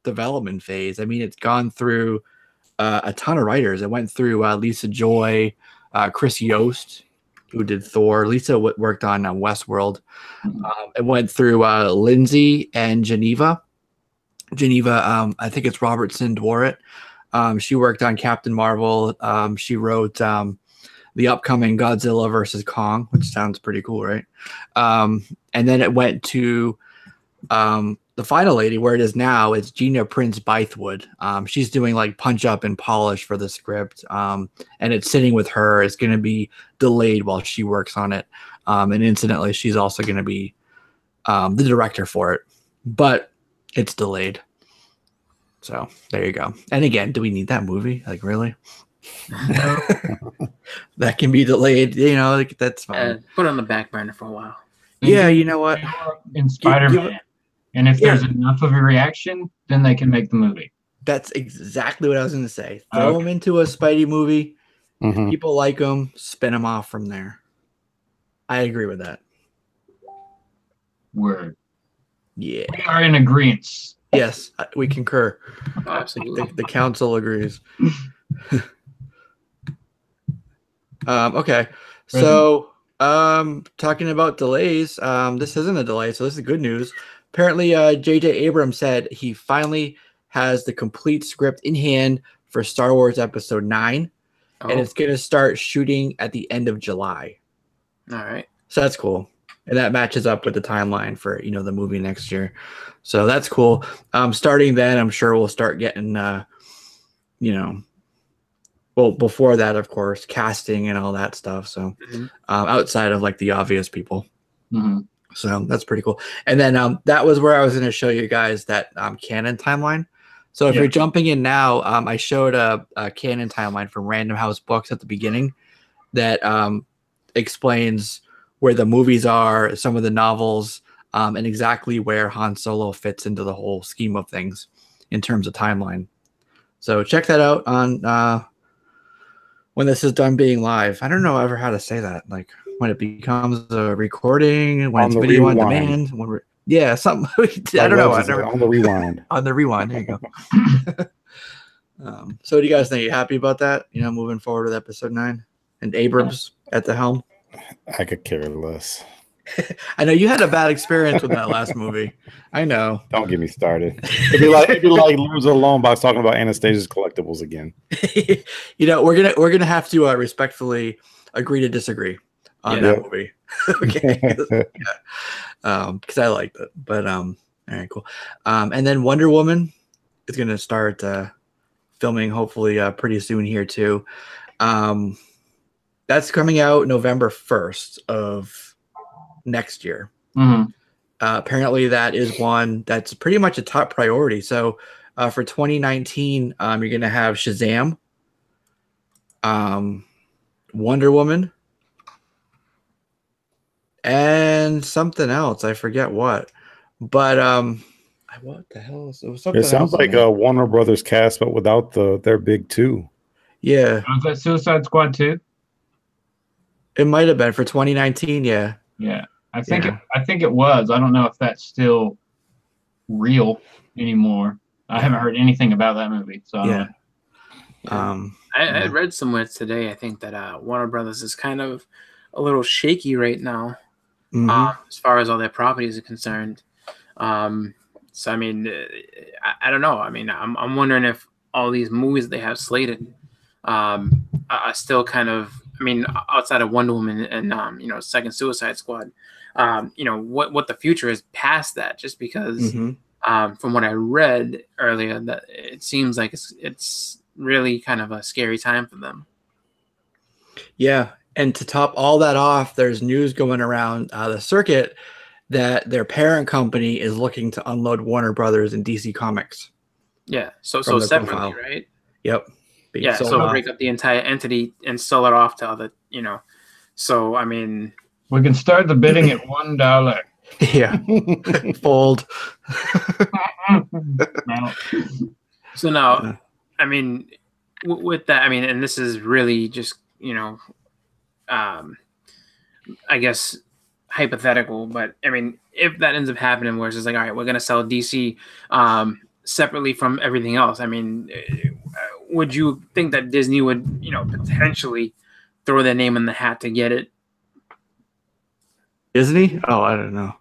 development phase. I mean, it's gone through a ton of writers. It went through Lisa Joy, Chris Yost, who did Thor. Lisa worked on Westworld. It went through Lindsay and Geneva. I think it's Robertson Dworet. She worked on Captain Marvel. She wrote the upcoming Godzilla versus Kong, which sounds pretty cool, right? And then it went to the final lady, where it is now. It's Gina Prince Bythewood. She's doing like punch up and polish for the script, and it's sitting with her. It's going to be delayed while she works on it. And incidentally, she's also going to be the director for it, but it's delayed. So there you go. And again, do we need that movie? Like, really? No. That can be delayed. Like, that's fine. Put it on the back burner for a while. Yeah, you know what? In Spider-Man. And if there's enough of a reaction, then they can make the movie. That's exactly what I was going to say. Throw them into a Spidey movie. People like them. Spin them off from there. I agree with that. Word. Yeah. We are in agreement. Yes, we concur. Absolutely. The council agrees. Okay. So, talking about delays, this isn't a delay, so this is good news. Apparently, J.J. Abrams said he finally has the complete script in hand for Star Wars Episode 9, and it's going to start shooting at the end of July. All right. So that's cool. And that matches up with the timeline for, the movie next year. So that's cool. Starting then, I'm sure we'll start getting, well, before that, of course, casting and all that stuff. So outside of like the obvious people. So that's pretty cool. And then that was where I was going to show you guys that canon timeline. So if you're jumping in now, I showed a canon timeline from Random House Books at the beginning that explains where the movies are, some of the novels, and exactly where Han Solo fits into the whole scheme of things in terms of timeline. So check that out on when this is done being live. I don't know ever how to say that. Like when it becomes a recording, when it's video on demand. Something. I don't know. On the rewind. On the rewind. There you go. So what do you guys think? Are you happy about that? You know, moving forward with episode 9 and Abrams at the helm. I could care less. I know you had a bad experience with that last movie. I know. Don't get me started. It'd be like Lose Alone Box talking about Anastasia's collectibles again. You know, we're gonna have to respectfully agree to disagree on that movie. Okay. Because I liked it. But all right, cool. And then Wonder Woman is gonna start filming hopefully pretty soon here too. That's coming out November 1st of next year. Apparently that is one that's pretty much a top priority. So for 2019, you're going to have Shazam, Wonder Woman, and something else. I forget what. But what the hell? It was something. It sounds like a Warner Brothers cast, but without their big two. Yeah. Was that Suicide Squad 2? It might have been for 2019. Yeah. Yeah. I think it was. I don't know if that's still real anymore. I haven't heard anything about that movie. So I read somewhere today. I think that Warner Brothers is kind of a little shaky right now, as far as all their properties are concerned. So I mean, I don't know. I mean, I'm wondering if all these movies they have slated are still kind of. I mean, outside of Wonder Woman and you know, second Suicide Squad. You know what the future is past that, just because from what I read earlier that it seems like it's really kind of a scary time for them. Yeah, and to top all that off, there's news going around the circuit that their parent company is looking to unload Warner Brothers and DC Comics. Yeah, so separately, right? Yep. Yeah, so break up the entire entity and sell it off to other, you know. So I mean. We can start the bidding at $1. Yeah. Fold. So now, I mean, with that, I mean, and this is really just, you know, I guess hypothetical, but I mean, if that ends up happening where it's just like, all right, we're going to sell DC separately from everything else. I mean, would you think that Disney would, you know, potentially throw their name in the hat to get it? Disney? Oh, I don't know.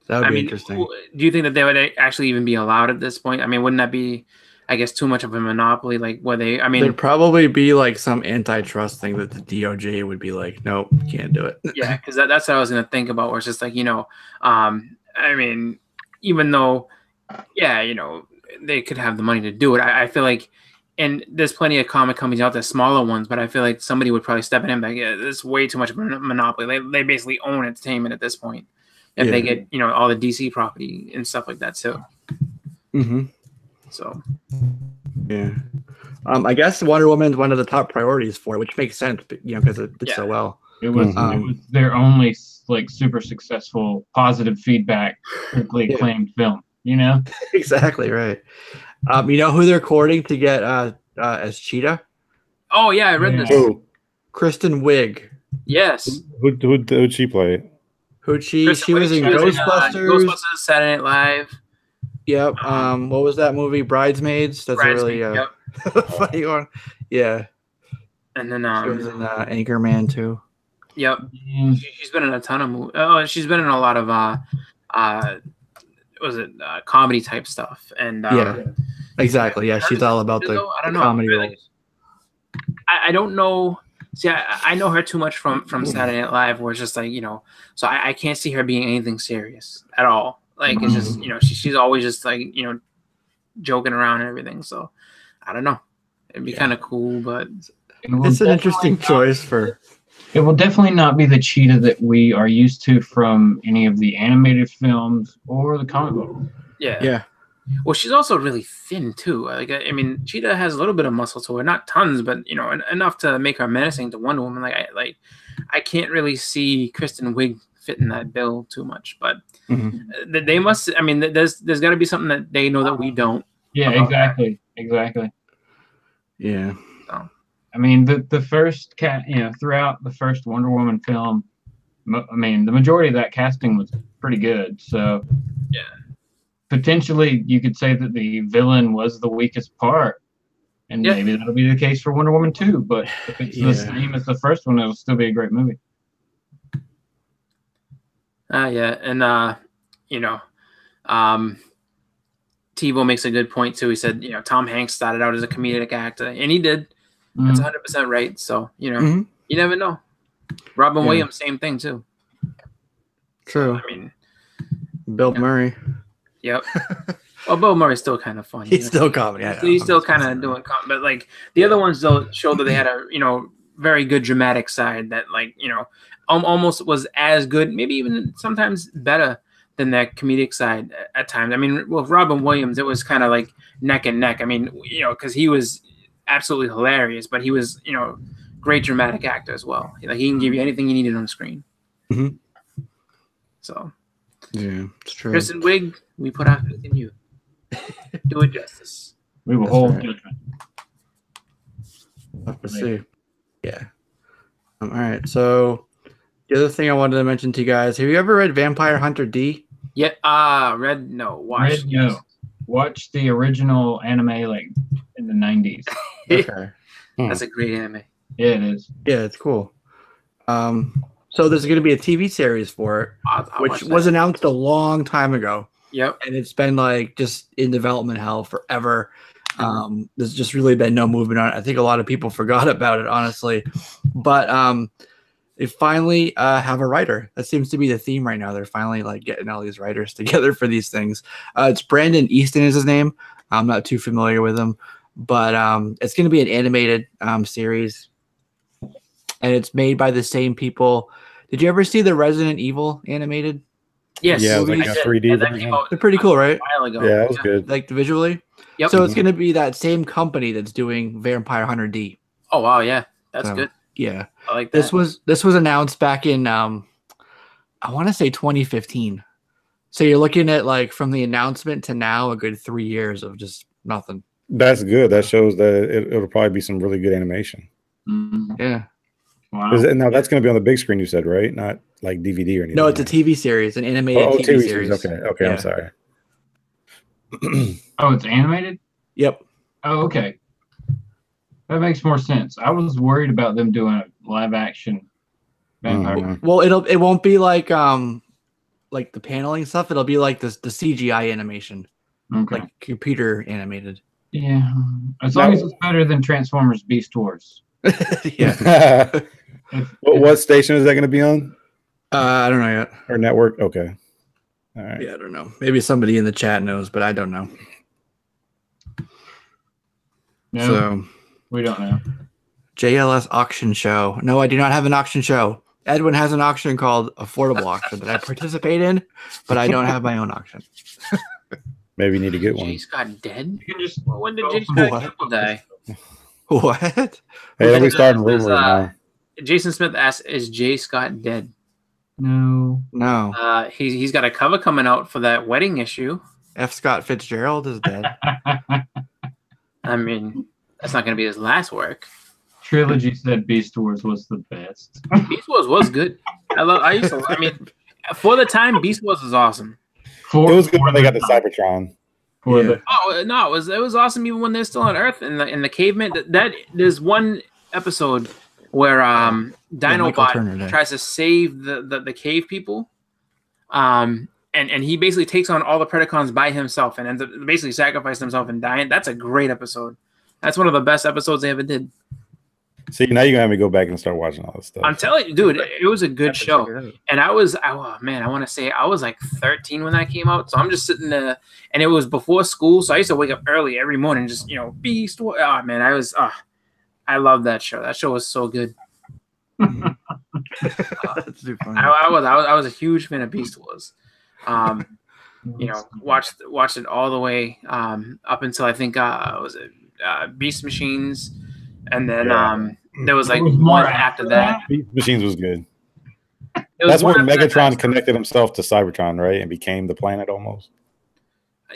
That would be interesting. Do you think that they would actually even be allowed at this point? I mean, wouldn't that be, I guess, too much of a monopoly? Like, where they, I mean, there'd probably be like some antitrust thing that the DOJ would be like, nope, can't do it. Yeah, because that's what I was going to think about, where it's just like, you know, I mean, even though, yeah, you know, they could have the money to do it, I feel like, and there's plenty of comic companies out there, smaller ones, but I feel like somebody would probably step in and be like, yeah, this is way too much of a monopoly. They basically own entertainment at this point. If they get, you know, all the DC property and stuff like that too. So. Yeah. I guess Wonder Woman is one of the top priorities for it, which makes sense, you know, because it did so well. It was their only like super successful, positive feedback, critically acclaimed film. You know. Exactly right. You know who they're courting to get as Cheetah? Oh yeah, I read this. Who? Kristin Wiig. Yes. Who'd she play? Who'd she? She was in Ghostbusters. Ghostbusters, Saturday Night Live. Yep. What was that movie? Bridesmaids. That's a really funny one. Yeah. And then she was in Anchorman too. Yep. She's been in a ton of movies. Oh, she's been in a lot of comedy type stuff. And yeah, exactly. Yeah, she's all about the comedy roles. I don't know. See, I know her too much from Saturday Night Live, where it's just like, you know, so I can't see her being anything serious at all. Like, it's just, you know, she's always just like, you know, joking around and everything. So I don't know. It'd be kind of cool, but it's an interesting choice for. It will definitely not be the Cheetah that we are used to from any of the animated films or the comic book. Yeah. Yeah. Well, she's also really thin too. Like, I mean, Cheetah has a little bit of muscle to her, not tons, but you know, enough to make her menacing to Wonder Woman. I can't really see Kristen Wiig fitting that bill too much. But they must. I mean, there's got to be something that they know that we don't. Yeah, exactly. Yeah. So. I mean, the first throughout the first Wonder Woman film, I mean, the majority of that casting was pretty good. So, yeah, potentially you could say that the villain was the weakest part And maybe that'll be the case for Wonder Woman 2. But if it's the same as the first one, it'll still be a great movie. Yeah, and TiVo makes a good point too. He said, Tom Hanks started out as a comedic actor, and he did. That's 100% right. So you never know. Robin Williams, same thing too. True. I mean, Bill Murray. Yep. Well, Bill Murray's still kind of funny. He's still comedy. He's still kind of doing comedy, but like the other ones don't show that they had a very good dramatic side that almost was as good, maybe even sometimes better than that comedic side at times. I mean, with Robin Williams, it was kind of like neck and neck. I mean, because he was absolutely hilarious, but he was great dramatic actor as well. Like he can give you anything you needed on the screen. Mm-hmm. So yeah, it's true. Kristin Wiig, we put our faith in you. Do it justice. We will hold judgment. Let's see. Yeah. All right. So the other thing I wanted to mention to you guys: have you ever read Vampire Hunter D? Yeah. Read no. Watched no. Watch the original anime like in the 90s. Okay. That's a great anime. Yeah, it is. Yeah, it's cool. So there's going to be a TV series for it, which was announced a long time ago. Yep. And it's been just in development hell forever. There's just really been no movement on it. I think a lot of people forgot about it, honestly. But they finally have a writer. That seems to be the theme right now. They're finally getting all these writers together for these things. It's Brandon Easton is his name. I'm not too familiar with him, but it's going to be an animated series, and it's made by the same people. Did you ever see the Resident Evil animated? Yes. Yeah, it was like a 3D. They're pretty cool, right? A while ago. Yeah, it was good. Visually. Yep. So it's going to be that same company that's doing Vampire Hunter D. Oh wow, yeah, that's good. Yeah, I like that. This was announced back in I want to say 2015. So you're looking at from the announcement to now a good 3 years of just nothing. That's good. That shows that it'll probably be some really good animation. Mm-hmm. Yeah. Wow. Now that's going to be on the big screen, you said, right? Not like DVD or anything. No, it's a TV series, an animated TV series. Okay, yeah. I'm sorry. Oh, it's animated? Yep. Oh, okay. That makes more sense. I was worried about them doing a live action vampire. Well, it won't be like the paneling stuff. It'll be like the CGI animation, like computer animated. Yeah, as long as it's better than Transformers Beast Wars. Yeah. What station is that going to be on? I don't know yet. Or network? Okay. All right. Yeah, I don't know. Maybe somebody in the chat knows, but I don't know. No, so we don't know. JLS auction show. No, I do not have an auction show. Edwin has an auction called Affordable Auction that I participate in, but I don't have my own auction. Maybe you need to get one. Jay Scott dead? You can just when did Jay Scott die? What? Hey, let me start rumors now. Jason Smith asked, "Is Jay Scott dead?" No. He's got a cover coming out for that wedding issue. F. Scott Fitzgerald is dead. I mean, that's not going to be his last work. Trilogy said Beast Wars was the best. Beast Wars was good. I mean, for the time, Beast Wars was awesome. It was good when they got the Cybertron. It was awesome even when they're still on Earth in the caveman. That there's one episode where Dinobot tries to save the cave people, and he basically takes on all the Predacons by himself and ends up basically sacrificing himself and dying. That's a great episode. That's one of the best episodes they ever did. See, now you're gonna have me go back and start watching all this stuff. I'm telling you, dude, it was a good show. And I want to say I was like 13 when that came out. So I'm just sitting there, and it was before school. So I used to wake up early every morning, just Beast. Oh man, I love that show. That show was so good. That's too funny. I was a huge fan of Beast Wars. Watched it all the way up until I think Beast Machines, and then there was like one after that. Beast Machines was good. That's where Megatron connected himself to Cybertron, right, and became the planet almost.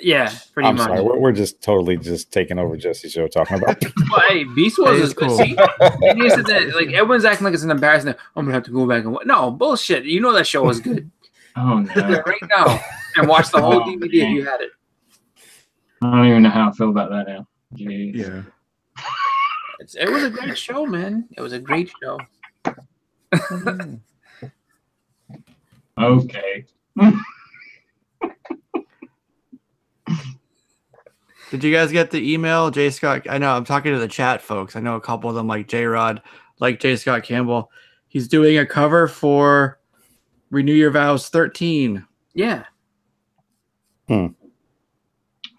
Yeah, pretty much. I'm sorry, we're just totally taking over Jesse's show talking about. Well, hey, Beast Wars is cool. See, like everyone's acting like it's an embarrassment. I'm gonna have to go back and watch. No bullshit. You know that show was good. Oh no! Right now, and watch the whole DVD if you had it. I don't even know how I feel about that now. Jeez. Yeah. It was a great show, man. It was a great show. Okay. Did you guys get the email, J. Scott? I know I'm talking to the chat folks. I know a couple of them, like J. Rod, like J. Scott Campbell. He's doing a cover for Renew Your Vows 13. Yeah. Who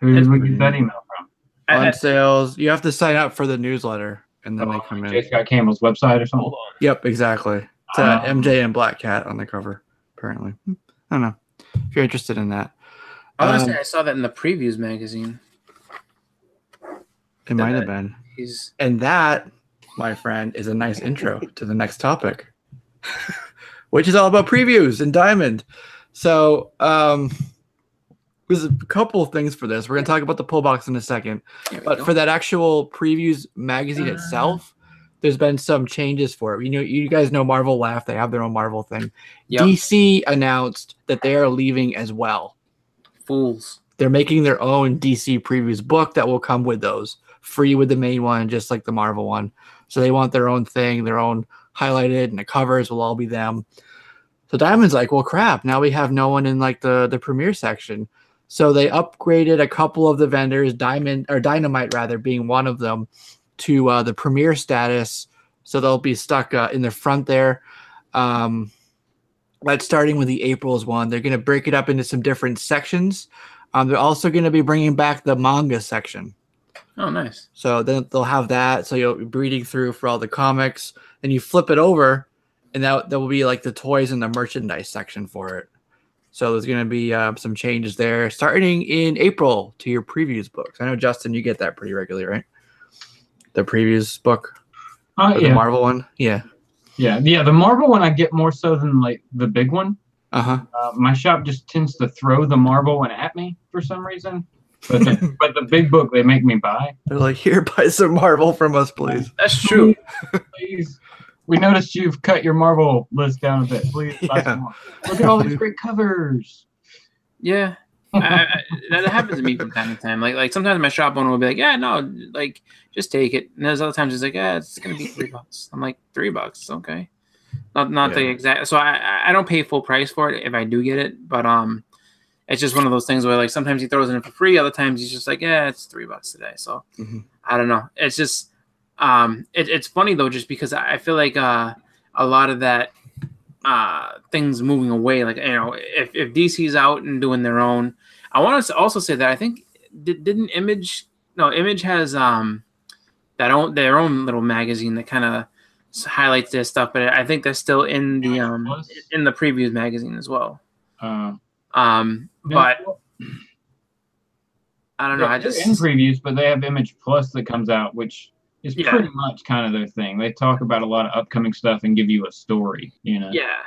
did we get that email from? On sales. You have to sign up for the newsletter, and then they come in. J. Scott Campbell's website or something? Yep, exactly. It's MJ and Black Cat on the cover, apparently. I don't know. If you're interested in that. Honestly, I saw that in the previews magazine. It might have been. And that, my friend, is a nice intro to the next topic, which is all about previews and Diamond. So there's a couple of things for this. We're going to talk about the pull box in a second. But for that actual previews magazine itself, there's been some changes for it. You know, you guys know Marvel Laugh. They have their own Marvel thing. Yep. DC announced that they are leaving as well. Fools. They're making their own DC previews book that will come with those. Free with the main one, just like the Marvel one. So they want their own thing, their own highlighted, and the covers will all be them. So Diamond's like, well, crap. Now we have no one in like the premiere section. So they upgraded a couple of the vendors, Dynamite rather, being one of them, to the premiere status. So they'll be stuck in the front there. That's starting with the April's one. They're going to break it up into some different sections. They're also going to be bringing back the manga section. Oh, nice. So then they'll have that. So you'll be reading through for all the comics. Then you flip it over, and that will be like the toys and the merchandise section for it. So there's going to be some changes there starting in April to your previews books. I know, Justin, you get that pretty regularly, right? The previews book? Yeah. The Marvel one? Yeah. Yeah, the Marvel one I get more so than like the big one. Uh-huh. My shop just tends to throw the Marvel one at me for some reason. But the big book they make me buy. They're like, here, buy some Marvel from us, please. That's true. Please. We noticed you've cut your Marvel list down a bit. Please buy some more. Look at all these great covers. Yeah. That happens to me from time to time. Like sometimes my shop owner will be like, yeah, no, like just take it. And there's other times he's like, yeah, it's gonna be $3. I'm like, $3, okay. Not the exact. So I don't pay full price for it if I do get it, but it's just one of those things where like sometimes he throws it in for free, other times he's just like, yeah, it's $3 today. So I don't know. It's just it's funny though, just because I feel like a lot of that things moving away. Like, you know, if DC's out and doing their own, I want to also say that I think didn't Image has their own little magazine that kind of highlights their stuff, but I think that's still in the previews magazine as well. But I don't know. I just in previews, but they have Image Plus that comes out, which is pretty much kind of their thing. They talk about a lot of upcoming stuff and give you a story, you know. Yeah.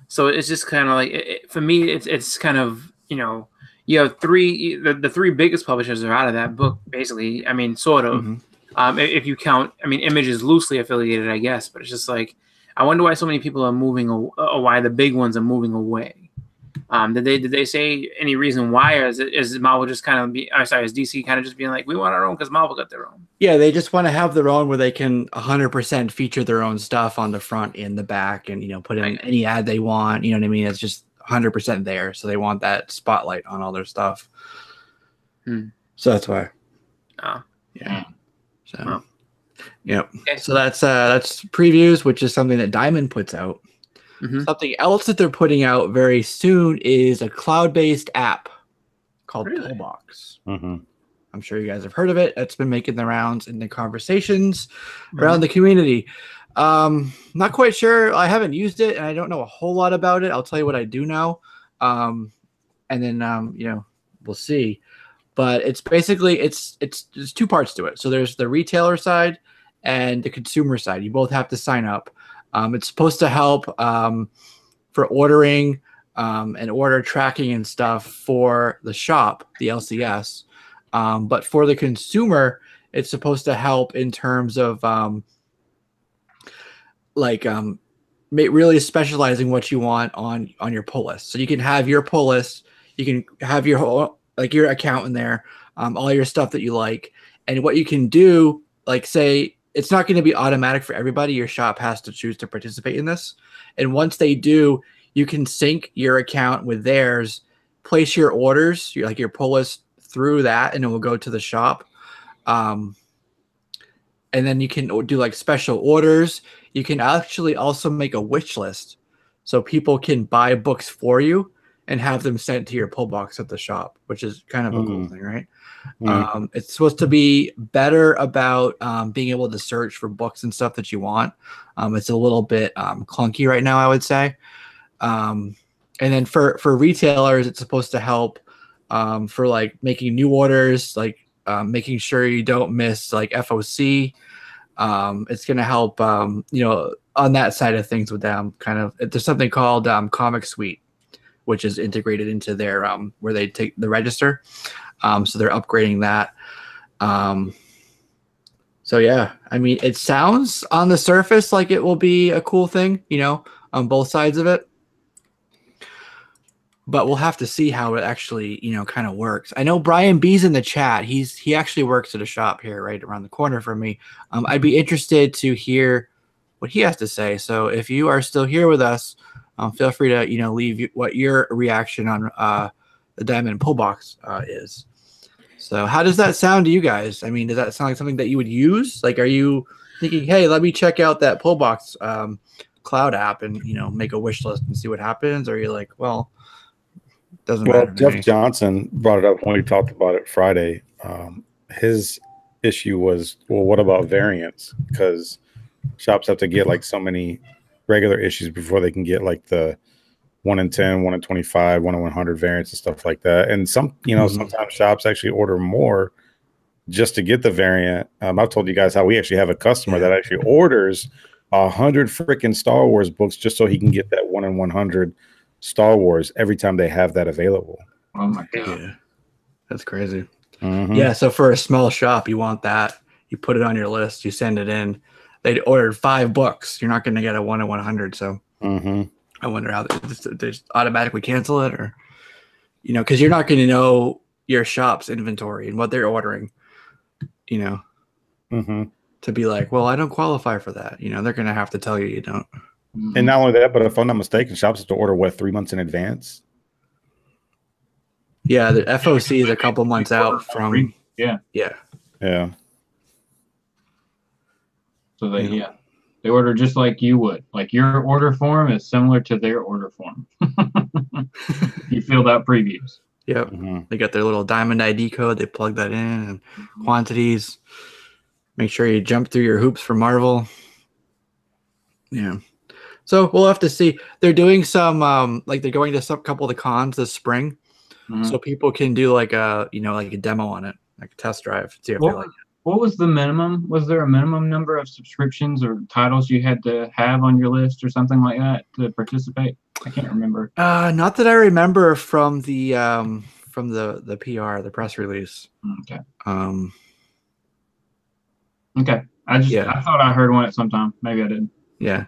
So it's just kind of like for me, it's kind of, you know, you have the three biggest publishers are out of that book, basically. I mean, sort of. If you count, I mean, Image is loosely affiliated, I guess, but it's just like I wonder why so many people are moving, why the big ones are moving away. Did they say any reason why, or is Marvel just kind of is DC kind of just being like, we want our own because Marvel got their own? Yeah, they just want to have their own where they can 100% feature their own stuff on the front and the back, and, you know, put in any ad they want. You know what I mean? It's just 100% there, so they want that spotlight on all their stuff. So that's why. Oh, yeah. So, yeah. Okay. So that's previews, which is something that Diamond puts out. Something else that they're putting out very soon is a cloud-based app called Pullbox. I'm sure you guys have heard of it. It's been making the rounds in the conversations around the community. Not quite sure. I haven't used it, and I don't know a whole lot about it. I'll tell you what I do know, and then you know, we'll see. But it's basically there's two parts to it. So there's the retailer side and the consumer side. You both have to sign up. It's supposed to help for ordering and order tracking and stuff for the shop, the LCS. But for the consumer, it's supposed to help in terms of really specializing what you want on your pull list. So you can have your pull list, you can have your whole, like your account in there, all your stuff that you like, and what you can do, like say it's not going to be automatic for everybody. Your shop has to choose to participate in this. And once they do, you can sync your account with theirs, place your orders, your pull list through that, and it will go to the shop. And then you can do like special orders. You can actually also make a wish list, so people can buy books for you and have them sent to your pull box at the shop, which is kind of a cool thing, right? It's supposed to be better about being able to search for books and stuff that you want. It's a little bit clunky right now, I would say. And then for retailers, it's supposed to help for like making new orders, like making sure you don't miss like FOC. It's going to help, on that side of things with them. Kind of, there's something called Comic Suite, which is integrated into their where they take the register. So they're upgrading that. So yeah, I mean, it sounds on the surface like it will be a cool thing, on both sides of it. But we'll have to see how it actually, kind of works. I know Brian B's in the chat. He actually works at a shop here right around the corner from me. I'd be interested to hear what he has to say. So if you are still here with us, feel free to, leave what your reaction on the Diamond Pull Box is. So how does that sound to you guys? I mean, does that sound like something that you would use? Like, are you thinking, hey, let me check out that Pull Box cloud app and, make a wish list and see what happens? Or are you like, well, doesn't matter. Jeff Johnson brought it up when we talked about it Friday. His issue was, well, what about variants? Because shops have to get like so many regular issues before they can get like the 1 in 10, 1 in 25, 1 in 100 variants and stuff like that. And sometimes shops actually order more just to get the variant. I've told you guys how we actually have a customer that actually orders 100 freaking Star Wars books just so he can get that 1 in 100 Star Wars every time they have that available. Oh my God. Yeah. That's crazy. Yeah. So for a small shop, you want that. You put it on your list, you send it in. They ordered 5 books. You're not going to get a 1 in 100. So I wonder how they just automatically cancel it, or, because you're not going to know your shop's inventory and what they're ordering, to be like, well, I don't qualify for that. They're going to have to tell you you don't. And not only that, but if I'm not mistaken, shops have to order 3 months in advance. Yeah, the FOC is a couple months out from. Yeah. So they order just like you would. Like your order form is similar to their order form. You filled out previews. Yep. They got their little Diamond ID code. They plug that in and quantities. Make sure you jump through your hoops for Marvel. Yeah. So we'll have to see. They're doing some they're going to some couple of the cons this spring, so people can do like a demo on it, like a test drive. See if they like it. What was the minimum? Was there a minimum number of subscriptions or titles you had to have on your list or something like that to participate? I can't remember. Not that I remember from the PR, the press release. Okay. Okay. I thought I heard one at some time. Maybe I didn't. Yeah.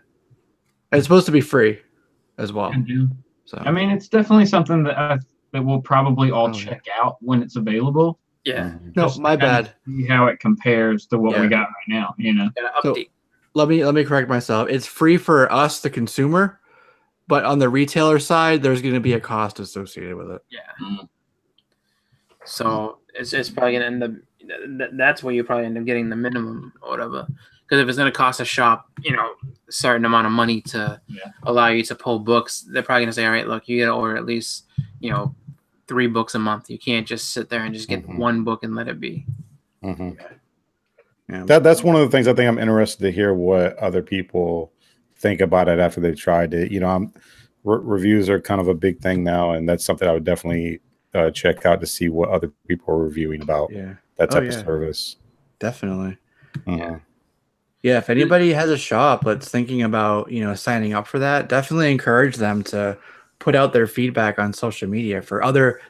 It's supposed to be free as well. So I mean, it's definitely something that we'll probably all check out when it's available. Yeah. No, my bad. See how it compares to what we got right now. So let me correct myself. It's free for us, the consumer, but on the retailer side, there's going to be a cost associated with it. Yeah. So it's probably going to end up. That's where you probably end up getting the minimum or whatever. Because if it's going to cost a shop, a certain amount of money to allow you to pull books, they're probably going to say, all right, look, you got to order at least, 3 books a month. You can't just sit there and just get 1 book and let it be. Yeah. That's one of the things I think I'm interested to hear what other people think about it after they've tried it. Reviews are kind of a big thing now, and that's something I would definitely check out to see what other people are reviewing about that type of service. Definitely. Yeah, if anybody has a shop that's thinking about, signing up for that, definitely encourage them to put out their feedback on social media for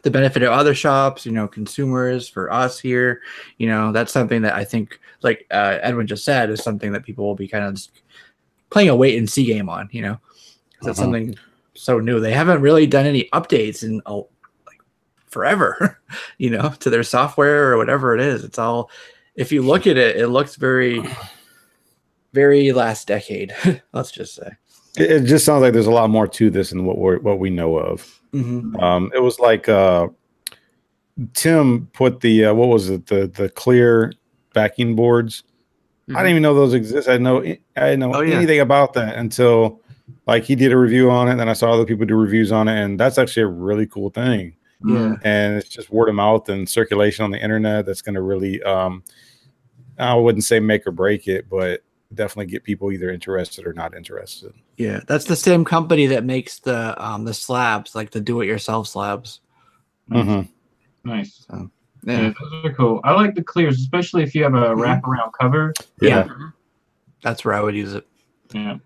the benefit of other shops, consumers, for us here. That's something that I think, like Edwin just said, is something that people will be kind of just playing a wait and see game on, because that's something so new. They haven't really done any updates in forever, to their software or whatever it is. It's all, if you look at it, it looks very very last decade. Let's just say. It just sounds like there's a lot more to this than what we know of. It was like Tim put the what was it, the clear backing boards. I didn't even know those exist. I didn't know anything about that until like he did a review on it, and then I saw other people do reviews on it, and that's actually a really cool thing. Yeah, and it's just word of mouth and circulation on the internet that's going to really I wouldn't say make or break it, but definitely get people either interested or not interested. Yeah, that's the same company that makes the slabs, like the do-it-yourself slabs. Nice. So, yeah, those are cool. I like the clears, especially if you have a wraparound cover. Yeah, that's where I would use it. Yeah.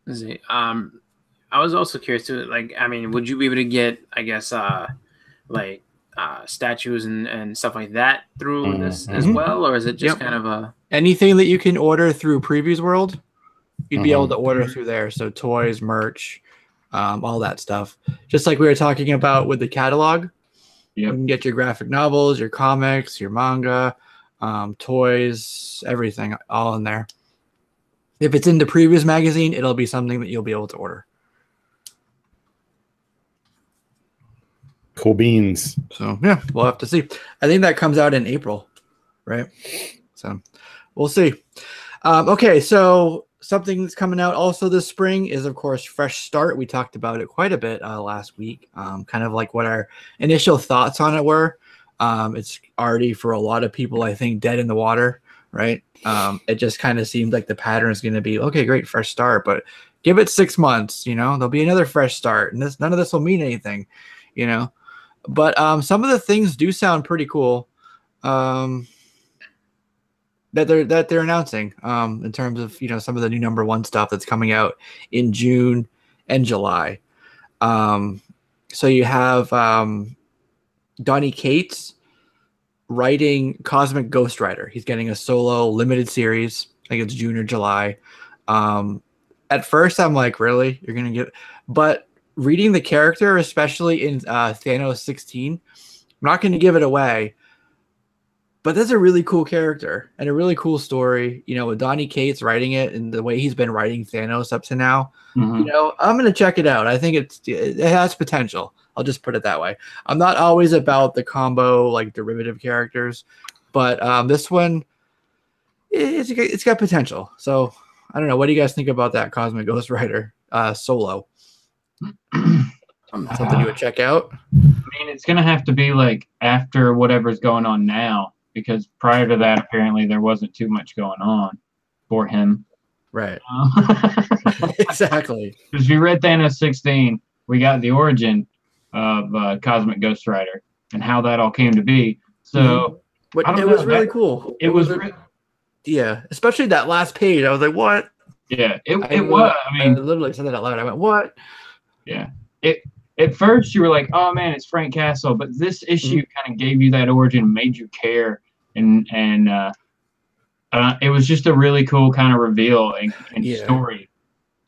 Let's see. I was also curious too. Like, I mean, would you be able to get, I guess, like statues and stuff like that through this as well, or is it just kind of a anything that you can order through Previews World? You'd be able to order through there. So toys, merch, all that stuff. Just like we were talking about with the catalog. You can get your graphic novels, your comics, your manga, toys, everything, all in there. If it's in the Previews magazine, it'll be something that you'll be able to order. Cool beans. So yeah, we'll have to see. I think that comes out in April, right? So we'll see. Okay, so something that's coming out also this spring is, of course, Fresh Start. We talked about it quite a bit last week, kind of like what our initial thoughts on it were. It's already, for a lot of people, I think, dead in the water, right? It just kind of seemed like the pattern is going to be, okay, great, Fresh Start, but give it 6 months, there'll be another Fresh Start, and none of this will mean anything, But some of the things do sound pretty cool. That they're announcing in terms of some of the new #1 stuff that's coming out in June and July. So you have Donny Cates writing Cosmic Ghost Rider. He's getting a solo limited series. I think it's June or July. At first, I'm like, really? You're gonna get? But reading the character, especially in Thanos 16, I'm not going to give it away. But that's a really cool character and a really cool story, with Donny Cates writing it and the way he's been writing Thanos up to now. I'm going to check it out. I think it has potential. I'll just put it that way. I'm not always about the combo, like derivative characters, but this one, it's got potential. So I don't know. What do you guys think about that Cosmic Ghost Rider solo? Something you would check out? I mean, it's going to have to be like after whatever's going on now. Because prior to that, apparently there wasn't too much going on for him. Right. Exactly. Because we read Thanos 16, we got the origin of Cosmic Ghost Rider and how that all came to be. So it was really cool. It was yeah, especially that last page. I was like, what? Yeah, it was. I mean, I literally said that out loud. I went, what? Yeah. At first, you were like, "Oh man, it's Frank Castle," but this issue kind of gave you that origin, made you care, and it was just a really cool kind of reveal and story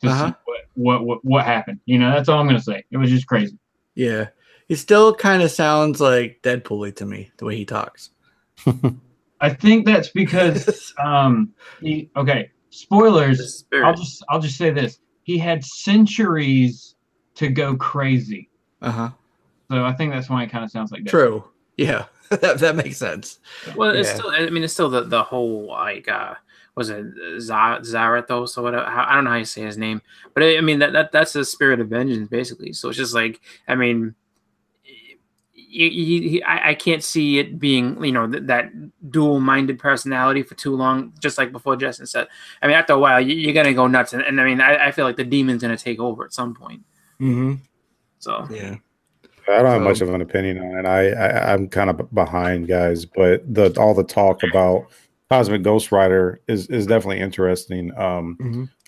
to see what happened. That's all I'm gonna say. It was just crazy. Yeah, he still kind of sounds like Deadpool-y to me, the way he talks. I think that's because spoilers. I'll just say this: he had centuries to go crazy. So I think that's why it kind of sounds like that. True. Yeah. that makes sense. Well, it's still. I mean, it's still the whole like. Was it Zarathos or whatever? I don't know how you say his name, but I mean that's the spirit of vengeance basically. So it's just like, I mean, I can't see it being that dual-minded personality for too long. Just like before Justin said, I mean, after a while you're gonna go nuts, and I mean I feel like the demon's gonna take over at some point. So yeah, I don't have much of an opinion on it. I'm kind of behind, guys, but all the talk about Cosmic Ghost Rider is definitely interesting.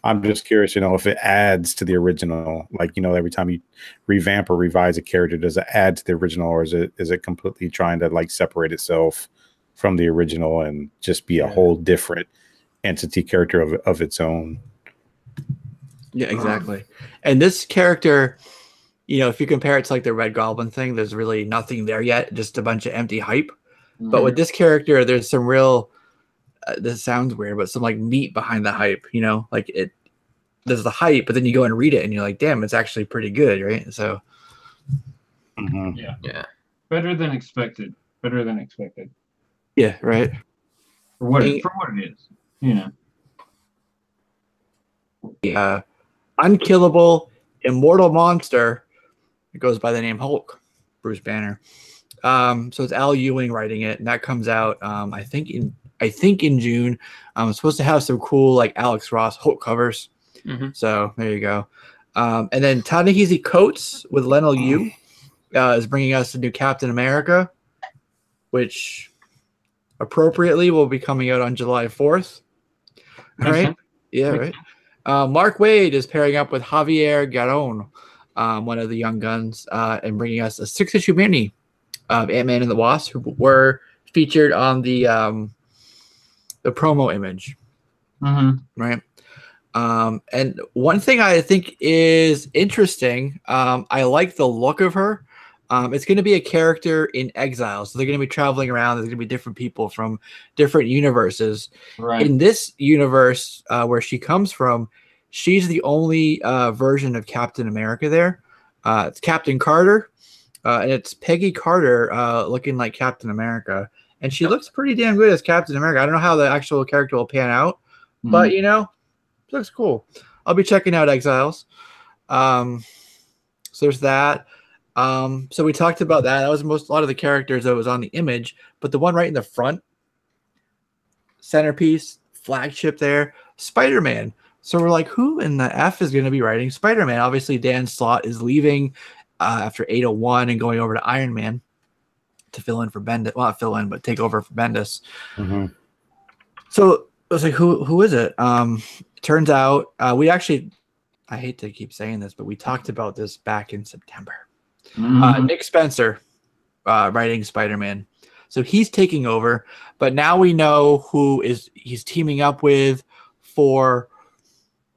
I'm just curious, if it adds to the original, like every time you revamp or revise a character, does it add to the original, or is it completely trying to like separate itself from the original and just be a whole different entity character of its own? Yeah, exactly. And this character, if you compare it to like the Red Goblin thing, there's really nothing there yet, just a bunch of empty hype. But with this character, there's some real this sounds weird, but some like meat behind the hype. You know, like there's the hype, but then you go and read it, and you're like, damn, it's actually pretty good, right? So, yeah, better than expected. Better than expected. Yeah, right. For what it is, you know. Unkillable, immortal monster. It goes by the name Hulk, Bruce Banner. So it's Al Ewing writing it, and that comes out, I think in June. It's supposed to have some cool like Alex Ross Hulk covers. So there you go. And then Ta-Nehisi Coates with Leno Yu is bringing us a new Captain America, which appropriately will be coming out on July 4th. All right. Yeah, right. Mark Waid is pairing up with Javier Garron, one of the young guns, and bringing us a 6-issue mini of Ant-Man and the Wasp, who were featured on the promo image. Right. And one thing I think is interesting, I like the look of her. It's going to be a character in exile, so they're going to be traveling around. There's going to be different people from different universes. Right. In this universe, where she comes from, she's the only version of Captain America there. It's Captain Carter, and it's Peggy Carter looking like Captain America. And she looks pretty damn good as Captain America. I don't know how the actual character will pan out, but, you know, it looks cool. I'll be checking out Exiles. So there's that. So we talked about that. That was a lot of the characters that was on the image, but the one right in the front, centerpiece, flagship there, Spider-Man. So we're like, who in the F is going to be writing Spider-Man? Obviously, Dan Slott is leaving after 801 and going over to Iron Man to fill in for Bendis. Well, not fill in, but take over for Bendis. So I was like, who is it? Turns out we actually, I hate to keep saying this, but we talked about this back in September. Nick Spencer writing Spider-Man. So he's taking over, but now we know who he's teaming up with for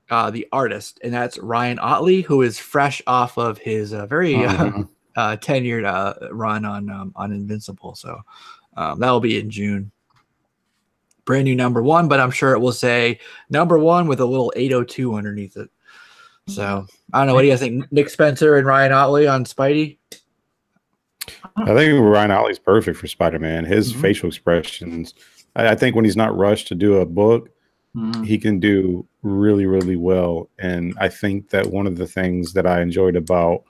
the artist, and that's Ryan Otley, who is fresh off of his very tenured run on Invincible. So that'll be in June. Brand new #1, but I'm sure it will say #1 with a little 802 underneath it. So I don't know. What do you guys think? Nick Spencer and Ryan Otley on Spidey? I think Ryan Otley's perfect for Spider-Man. His facial expressions. I think when he's not rushed to do a book, he can do really, really well. And I think that one of the things that I enjoyed about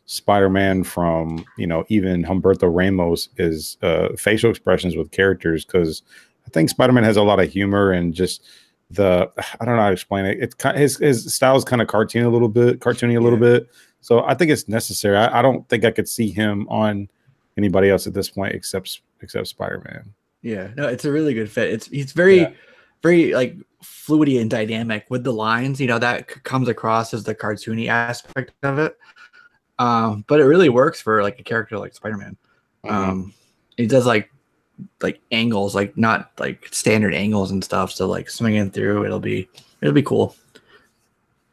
Spider-Man from, you know, even Humberto Ramos is facial expressions with characters, because I think Spider-Man has a lot of humor and just I don't know how to explain it. It's kind of, his style is kind of cartoony a little bit. So I think it's necessary. I don't think I could see him on anybody else at this point except Spider-Man. Yeah, no, it's a really good fit. He's very like fluidy and dynamic with the lines. You know, that comes across as the cartoony aspect of it. But it really works for like a character like Spider-Man. He does like angles, like not like standard angles and stuff. So like swinging through, it'll be cool.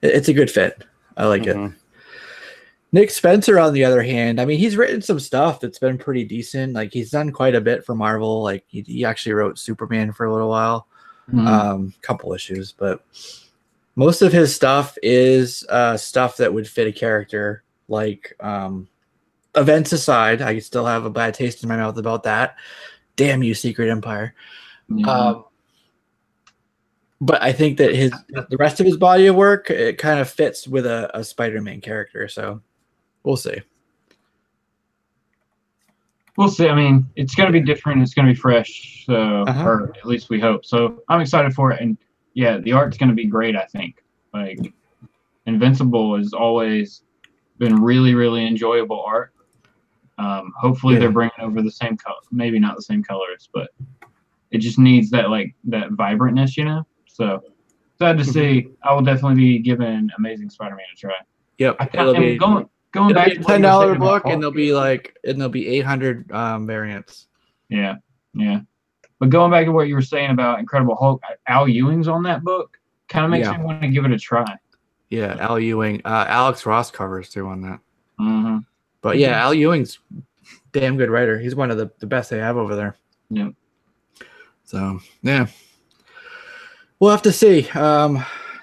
It's a good fit. I like it. Nick Spencer, on the other hand, I mean, he's written some stuff that's been pretty decent. Like he's done quite a bit for Marvel. Like he actually wrote Superman for a little while, couple issues, but most of his stuff is stuff that would fit a character. Like events aside, I still have a bad taste in my mouth about that. Damn you, Secret Empire. But I think that the rest of his body of work, it kind of fits with a Spider-Man character. So we'll see. We'll see. I mean, it's going to be different. It's going to be fresh. So, or at least we hope. So I'm excited for it. And yeah, the art's going to be great, I think. Like Invincible has always been really, really enjoyable art. Hopefully they're bringing over the same color, maybe not the same colors, but it just needs that that vibrantness, you know? So sad to see. I will definitely be giving Amazing Spider-Man a try. Yep. Going back to $10 book, and there'll be 800 variants. Yeah. But going back to what you were saying about Incredible Hulk, Al Ewing's on that book. Kind of makes me want to give it a try. Yeah, Al Ewing. Alex Ross covers too on that. But yeah, Al Ewing's damn good writer. He's one of the best they have over there. Yeah. So yeah, we'll have to see.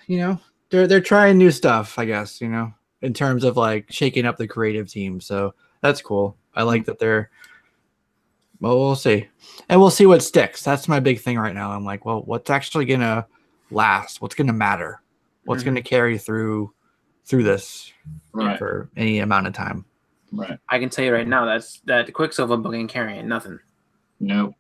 You know, they're trying new stuff, I guess, you know, in terms of like shaking up the creative team. So that's cool. I like that they're. Well, we'll see, and we'll see what sticks. That's my big thing right now. I'm like, well, what's actually gonna last? What's gonna matter? What's gonna carry through this for any amount of time? Right. I can tell you right now that the Quicksilver book ain't carrying nothing. Nope.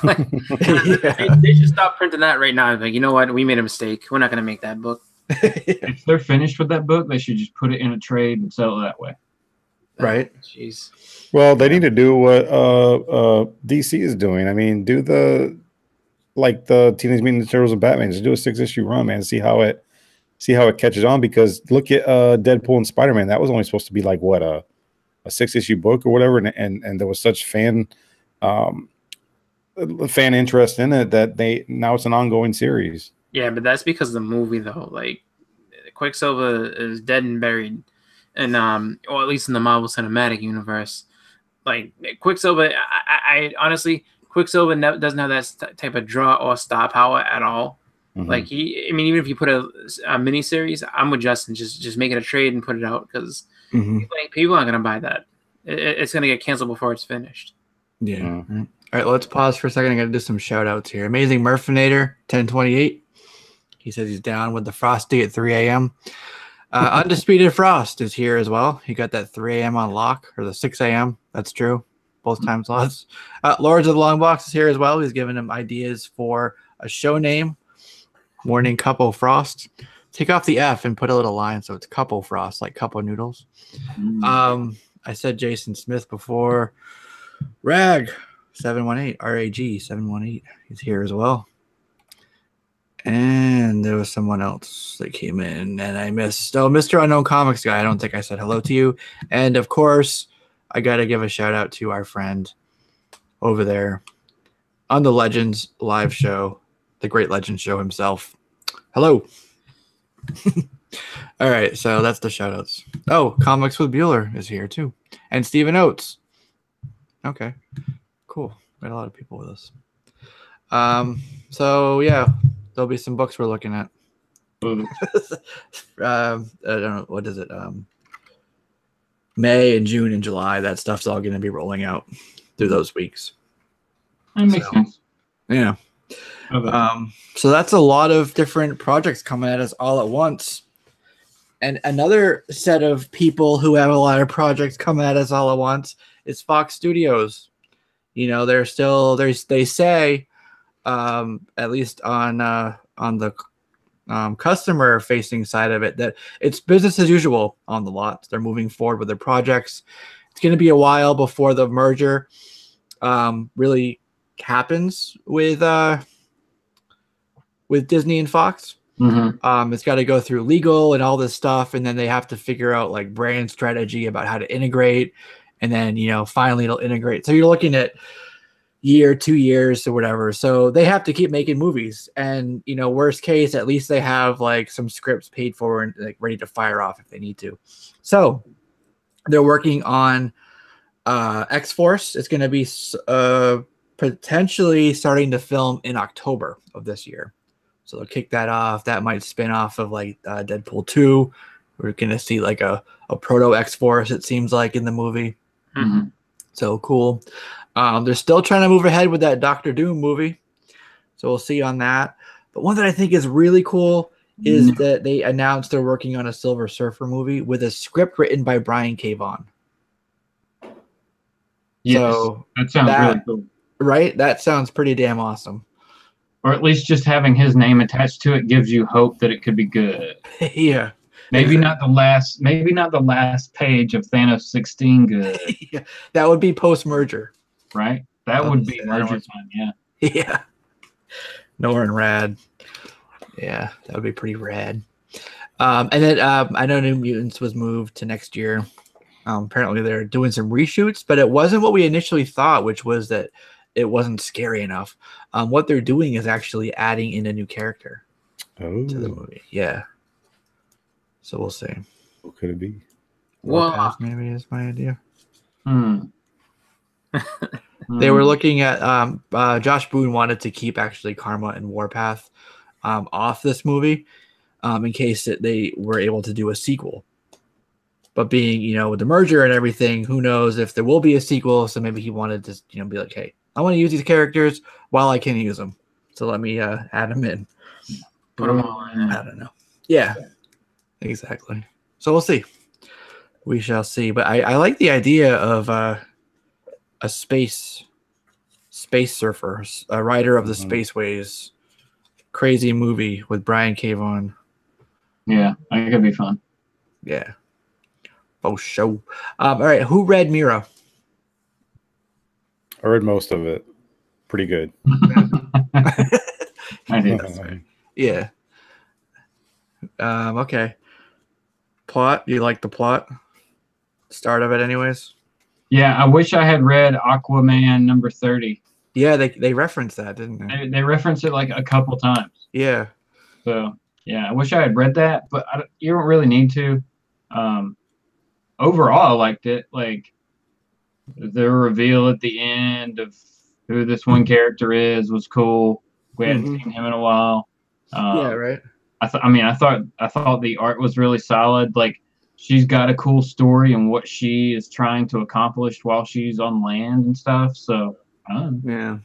Like, they should stop printing that right now. Like, you know what? We made a mistake. We're not gonna make that book. If they're finished with that book, they should just put it in a trade and sell it that way. Right. Jeez. Well, they need to do what DC is doing. I mean, do the Teenage Mutant Ninja Turtles and Batman. Just do a 6-issue run, man. See how it catches on. Because look at Deadpool and Spider-Man. That was only supposed to be like what a 6-issue book or whatever, and there was such fan interest in it that now it's an ongoing series. Yeah, but that's because of the movie though. Like, Quicksilver is dead and buried, and or at least in the Marvel Cinematic Universe. Like, Quicksilver, I honestly, Quicksilver doesn't have that type of draw or star power at all. Mm-hmm. Like, even if you put a miniseries, I'm with Justin. Just make it a trade and put it out, because people aren't gonna buy that. It's gonna get canceled before it's finished. Yeah. Mm-hmm. All right, let's pause for a second. I gotta do some shout outs here. Amazing Murphinator 1028. He says he's down with the Frosty at 3 a.m. Undisputed Frost is here as well. He got that 3 a.m. on lock, or the 6 a.m. That's true. Both time slots. Lords of the Long Box is here as well. He's giving him ideas for a show name. Morning Couple Frost. Take off the F and put a little line so it's Couple Frost, like Couple Noodles. I said Jason Smith before. Rag 718, RAG 718. He's here as well. And there was someone else that came in and I missed. Oh, Mr. Unknown Comics Guy. I don't think I said hello to you. And of course, I got to give a shout out to our friend over there on the Legends live show, the Great Legends show himself. Hello. All right. So that's the shout outs. Oh, Comics with Bueller is here too. And Stephen Oates. Okay, cool. Got a lot of people with us. So yeah, there'll be some books we're looking at. I don't know, what is it? May and June and July. That stuff's all going to be rolling out through those weeks. That makes sense. Yeah. Okay. So that's a lot of different projects coming at us all at once. And another set of people who have a lot of projects coming at us all at once is Fox Studios. You know, they're still they say, at least on the customer facing side of it, that it's business as usual on the lot. They're moving forward with their projects. It's going to be a while before the merger really happens with Disney and Fox. Mm-hmm. It's got to go through legal and all this stuff, and then they have to figure out like brand strategy about how to integrate, and then finally it'll integrate. So you're looking at year, 2 years, or whatever. So they have to keep making movies, and worst case, at least they have like some scripts paid for and like ready to fire off if they need to. So they're working on X-Force. It's going to be potentially starting to film in October of this year. So they'll kick that off. That might spin off of like Deadpool 2. We're going to see like a proto X-Force, it seems like, in the movie. Mm-hmm. So cool. They're still trying to move ahead with that Doctor Doom movie. So we'll see on that. But one that I think is really cool is that they announced they're working on a Silver Surfer movie with a script written by Brian K. Vaughan. Yes, so that sounds really cool. Right? That sounds pretty damn awesome. Or at least just having his name attached to it gives you hope that it could be good. Yeah. Maybe not the last page of Thanos 16 good. Yeah. That would be post-merger. Right? That would be merger time, yeah. Yeah. Norrin rad. Yeah, that would be pretty rad. And then I know New Mutants was moved to next year. Apparently they're doing some reshoots, but it wasn't what we initially thought, which was that it wasn't scary enough. What they're doing is actually adding in a new character to the movie. Yeah. So we'll see. What could it be? Warpath maybe is my idea. They were looking at Josh Boone wanted to keep actually Karma and Warpath off this movie in case that they were able to do a sequel. But being, with the merger and everything, who knows if there will be a sequel. So maybe he wanted to, be like, hey, I want to use these characters while I can use them. So let me add them in. Put them all in. I don't know. Yeah, exactly. So we'll see. We shall see. But I like the idea of a space surfer, a rider of the spaceways, crazy movie with Brian K. Vaughan. Yeah, I think it'd be fun. Yeah. Oh, show. All right. Who read Mera? I read most of it. Pretty good. I did. Yeah. Okay. Plot. You like the plot? Start of it, anyways. Yeah, I wish I had read Aquaman number 30. Yeah, they referenced that, didn't they? They referenced it like a couple times. Yeah. So yeah, I wish I had read that, but you don't really need to. Overall, I liked it. Like the reveal at the end of who this one character is was cool. We hadn't seen him in a while. Yeah, right. I thought the art was really solid. Like she's got a cool story and what she is trying to accomplish while she's on land and stuff. So yeah,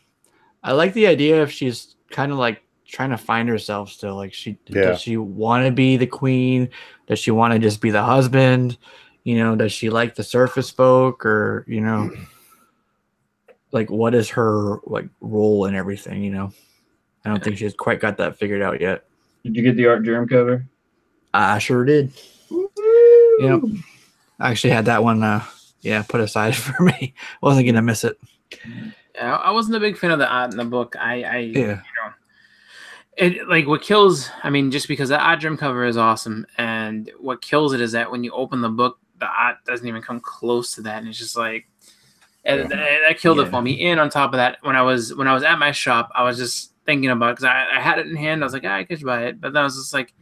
I like the idea if she's kind of like trying to find herself still. Like does she want to be the queen? Does she want to just be the husband? Does she like the surface folk, or like what is her like role in everything? I don't think she's quite got that figured out yet. Did you get the Art Germ cover? I sure did. Yep. I actually had that one put aside for me. Wasn't gonna miss it. Yeah, I wasn't a big fan of the art in the book. It like what kills. I mean, just because the art germ cover is awesome, and what kills it is that when you open the book, the art doesn't even come close to that, and it's just like that killed it for me. And on top of that, when I was at my shop, I was just thinking about it because I had it in hand. I was like, I could buy it, but then I was just like,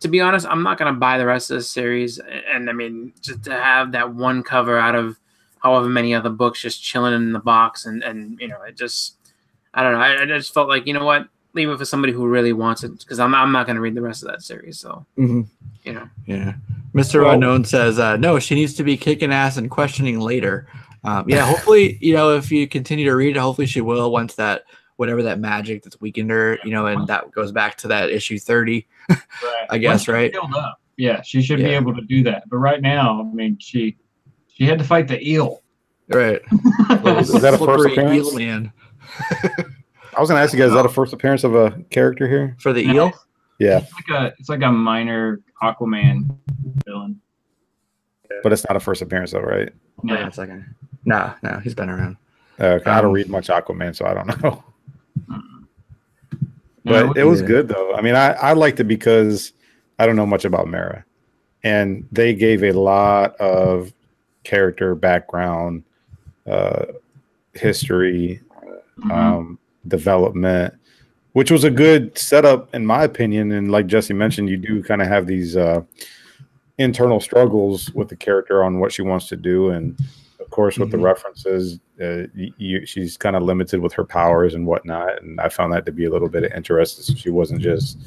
to be honest, I'm not gonna buy the rest of the series. And I mean, just to have that one cover out of however many other books just chilling in the box, and it just, I don't know. I just felt like, what, leave it for somebody who really wants it, because I'm not gonna read the rest of that series. So yeah. Mr. Unknown says no, she needs to be kicking ass and questioning later. Hopefully, if you continue to read it, hopefully she will once that whatever that magic that's weakened her, and that goes back to that issue 30, right. I guess, right? Yeah, she should be able to do that. But right now, I mean, she had to fight the eel. Right. Is that a first appearance? Eel man. I was going to ask you guys, is that a first appearance of a character here? For the eel? Yeah. It's like a minor Aquaman villain. But it's not a first appearance though, right? No. Wait a second. No, he's been around. Okay. I don't read much Aquaman, so I don't know. But it was good though. I mean, I liked it because I don't know much about Mera. And they gave a lot of character background, history, development, which was a good setup in my opinion. And like Jesse mentioned, you do kind of have these internal struggles with the character on what she wants to do, and of course with the references, she's kind of limited with her powers and whatnot, and I found that to be a little bit interesting. So she wasn't just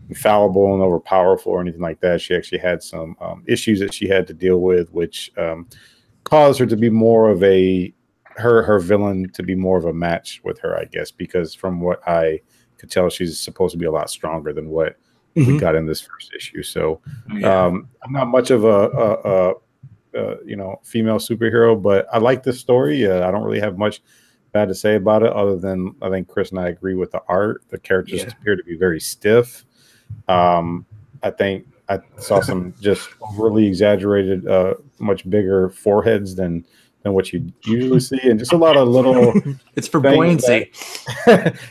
infallible and overpowerful or anything like that. She actually had some issues that she had to deal with, which caused her to be more of her villain to be more of a match with her, I guess, because from what I could tell, she's supposed to be a lot stronger than what we got in this first issue. So I'm not much of a female superhero, but I like this story. I don't really have much bad to say about it, other than I think Chris and I agree with the art. The characters appear to be very stiff. I think I saw some just overly exaggerated, much bigger foreheads than what you usually see, and just a lot of little. It's for buoyancy.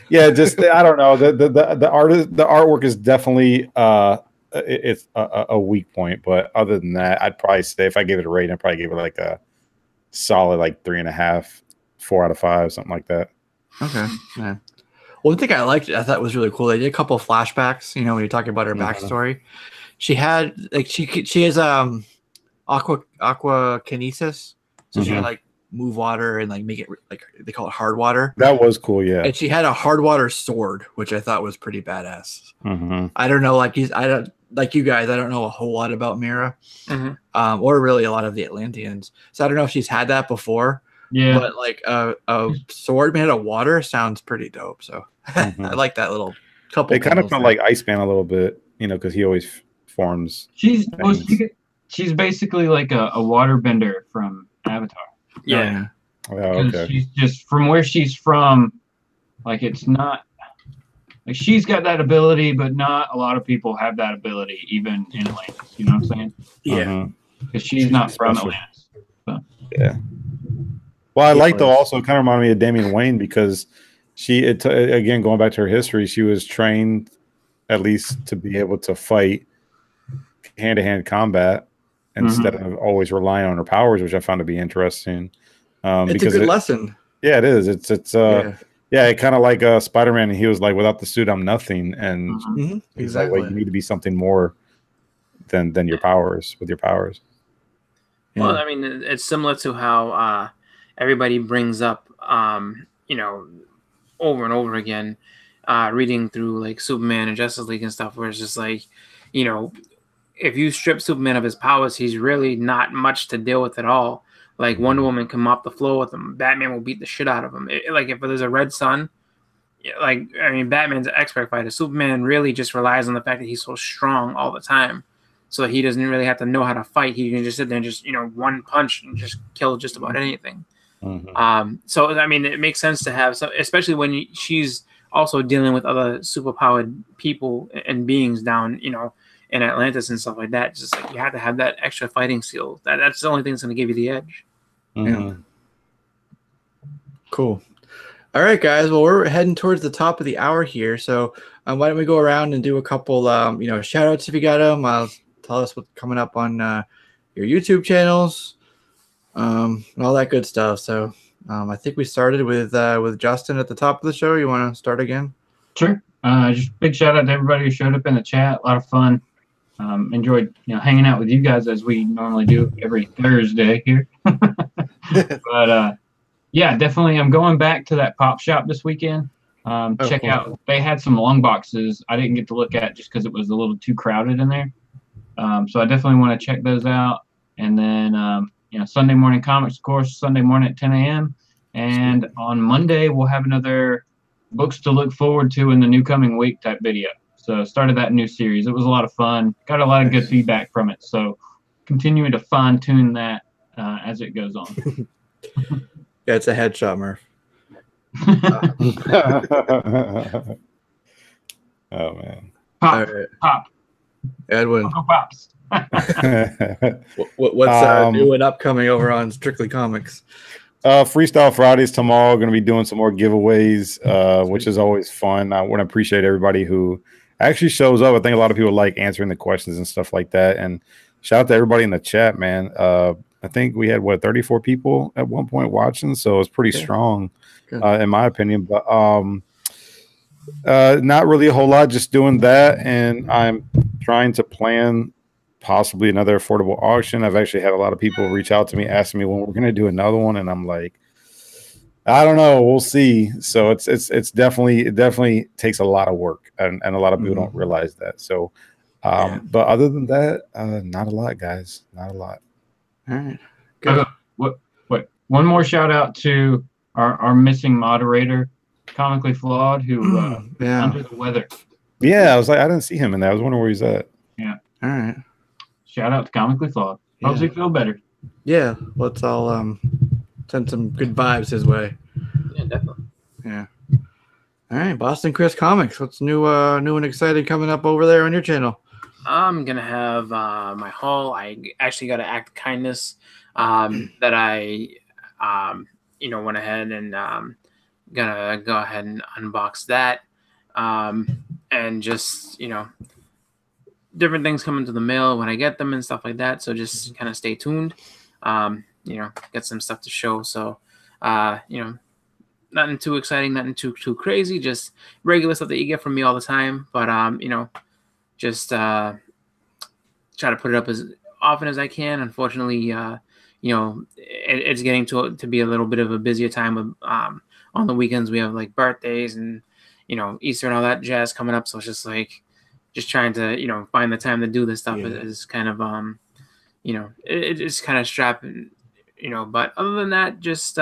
Just I don't know. The artwork is definitely it's a weak point, but other than that, I'd probably say if I gave it a rating, I'd probably give it like a solid 3.5, 4 out of 5, something like that. Okay. Yeah. One thing I liked, I thought was really cool. They did a couple of flashbacks. When you're talking about her backstory, she had she has aquakinesis. So she had move water and like make it like they call it hard water. That was cool, yeah. And she had a hard water sword, which I thought was pretty badass. Mm-hmm. I don't know, I don't like you guys. I don't know a whole lot about Mera, or really a lot of the Atlanteans. So I don't know if she's had that before. Yeah, but like a sword made of water sounds pretty dope. So I like that little couple. They kind of felt like Iceman a little bit, because he always forms. She's basically like a waterbender from Avatar. Yeah. Oh, okay. She's just from where she's from. Like it's not like she's got that ability, but not a lot of people have that ability, even in Atlantis. You know what I'm saying? Yeah. Because she's not from Atlantis. So. Yeah. Well, I like though. Also, kind of reminded me of Damian Wayne because again going back to her history, she was trained at least to be able to fight hand-to-hand combat instead of always relying on her powers, which I found to be interesting. It's a good lesson. Yeah, it is. It's it kind of like Spider-Man. He was like, without the suit, I'm nothing, and he's like, well, you need to be something more than your powers with your powers. Yeah. Well, I mean, it's similar to how everybody brings up, over and over again, reading through like Superman and Justice League and stuff, where it's just like, if you strip Superman of his powers, he's really not much to deal with at all. Like Wonder Woman can mop the floor with him. Batman will beat the shit out of him. Like if there's a red sun, Batman's an expert fighter. Superman really just relies on the fact that he's so strong all the time. So he doesn't really have to know how to fight. He can just sit there and just, one punch and just kill just about anything. So, I mean, it makes sense to have, especially when she's also dealing with other superpowered people and beings down, in Atlantis and stuff like that. Just like you have to have that extra fighting skill. That's the only thing that's going to give you the edge. Yeah. Cool. All right, guys. Well, we're heading towards the top of the hour here. So why don't we go around and do a couple, shout outs if you got them. Tell us what's coming up on your YouTube channels, and all that good stuff. So I think we started with Justin at the top of the show. You want to start again? Sure. Just big shout out to everybody who showed up in the chat. A lot of fun. Enjoyed hanging out with you guys as we normally do every Thursday here. But yeah, definitely. I'm going back to that pop shop this weekend. Check out. They had some long boxes I didn't get to look at just because it was a little too crowded in there. So I definitely want to check those out. And then, Sunday morning comics, of course, Sunday morning at 10 a.m. And on Monday, we'll have another books to look forward to in the new coming week type video. So started that new series. It was a lot of fun. Got a lot of good feedback from it. So continuing to fine tune that as it goes on. Yeah, it's a headshot, Murph. Oh, man. Pop. Right. Pop. Edwin. Uncle Pops. What's new and upcoming over on Strictly Comics? Freestyle Fridays tomorrow. Going to be doing some more giveaways, which is always fun. I want to appreciate everybody who actually shows up. I think a lot of people like answering the questions and stuff like that. And shout out to everybody in the chat, man. I think we had 34 people at one point watching, so it's pretty strong, in my opinion. But not really a whole lot. Just doing that, and I'm trying to plan possibly another affordable auction. I've actually had a lot of people reach out to me asking me when we're going to do another one, and I'm like, I don't know, we'll see. So it definitely takes a lot of work, and a lot of people don't realize that. So but other than that, not a lot, guys, not a lot. All right, good. One more shout out to our missing moderator, Comically Flawed, who under the weather. Yeah, I was like, I didn't see him in there. I was wondering where he's at. Yeah. All right. Shout out to Comically Flawed. Hopes he feel better. Yeah, let's all send some good vibes his way. Yeah, definitely. Yeah. All right, Boston Chris Comics. What's new and exciting coming up over there on your channel? I'm gonna have my haul. I actually got an act of kindness that I went ahead and gonna go ahead and unbox that, and just different things coming to the mail when I get them and stuff like that. So just kind of stay tuned. Get some stuff to show. So nothing too exciting, nothing too crazy, just regular stuff that you get from me all the time. But just try to put it up as often as I can. Unfortunately, it's getting to be a little bit of a busier time of on the weekends we have like birthdays and Easter and all that jazz coming up, so it's just like trying to find the time to do this stuff is kind of it's kind of strapping, but other than that, just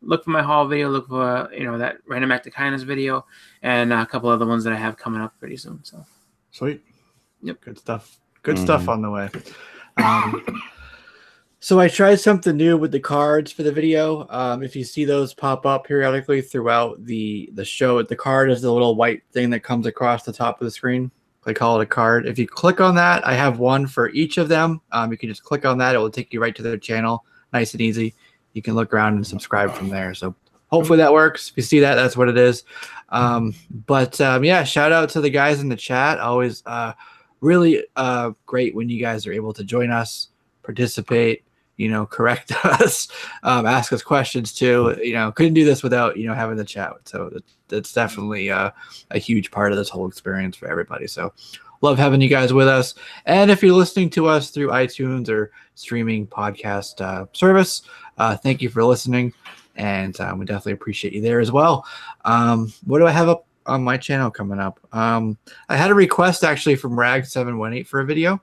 look for my haul video, look for that random act of kindness video, and a couple other ones that I have coming up pretty soon. So sweet. Yep. Good stuff. Good stuff on the way. So I tried something new with the cards for the video. If you see those pop up periodically throughout the show, the card is the little white thing that comes across the top of the screen. They call it a card. If you click on that, I have one for each of them. You can just click on that. It will take you right to their channel. Nice and easy. You can look around and subscribe from there. So hopefully that works. If you see that, that's what it is. Yeah, shout out to the guys in the chat. Always really great when you guys are able to join us, participate, correct us, ask us questions too. Couldn't do this without, having the chat. So that's definitely a huge part of this whole experience for everybody. So love having you guys with us. And if you're listening to us through iTunes or streaming podcast service, thank you for listening. And we definitely appreciate you there as well. What do I have up on my channel coming up? I had a request actually from Rag718 for a video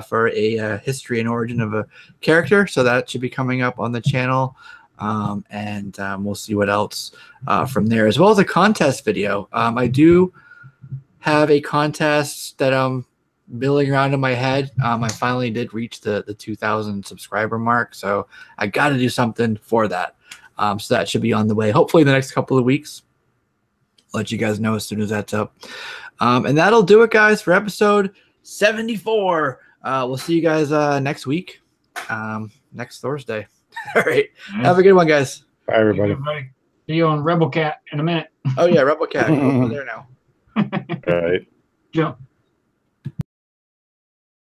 for a history and origin of a character. So that should be coming up on the channel. And we'll see what else from there, as well as a contest video. I do have a contest that I'm milling around in my head. I finally did reach the 2,000 subscriber mark, so I got to do something for that. So that should be on the way, hopefully in the next couple of weeks. I'll let you guys know as soon as that's up. And that'll do it, guys, for episode 74. We'll see you guys next week, next Thursday. All right. Have a good one, guys. Bye, everybody. See you on Rebel Cat in a minute. Oh, yeah, Rebel Cat. Go over there now. All right. Jump.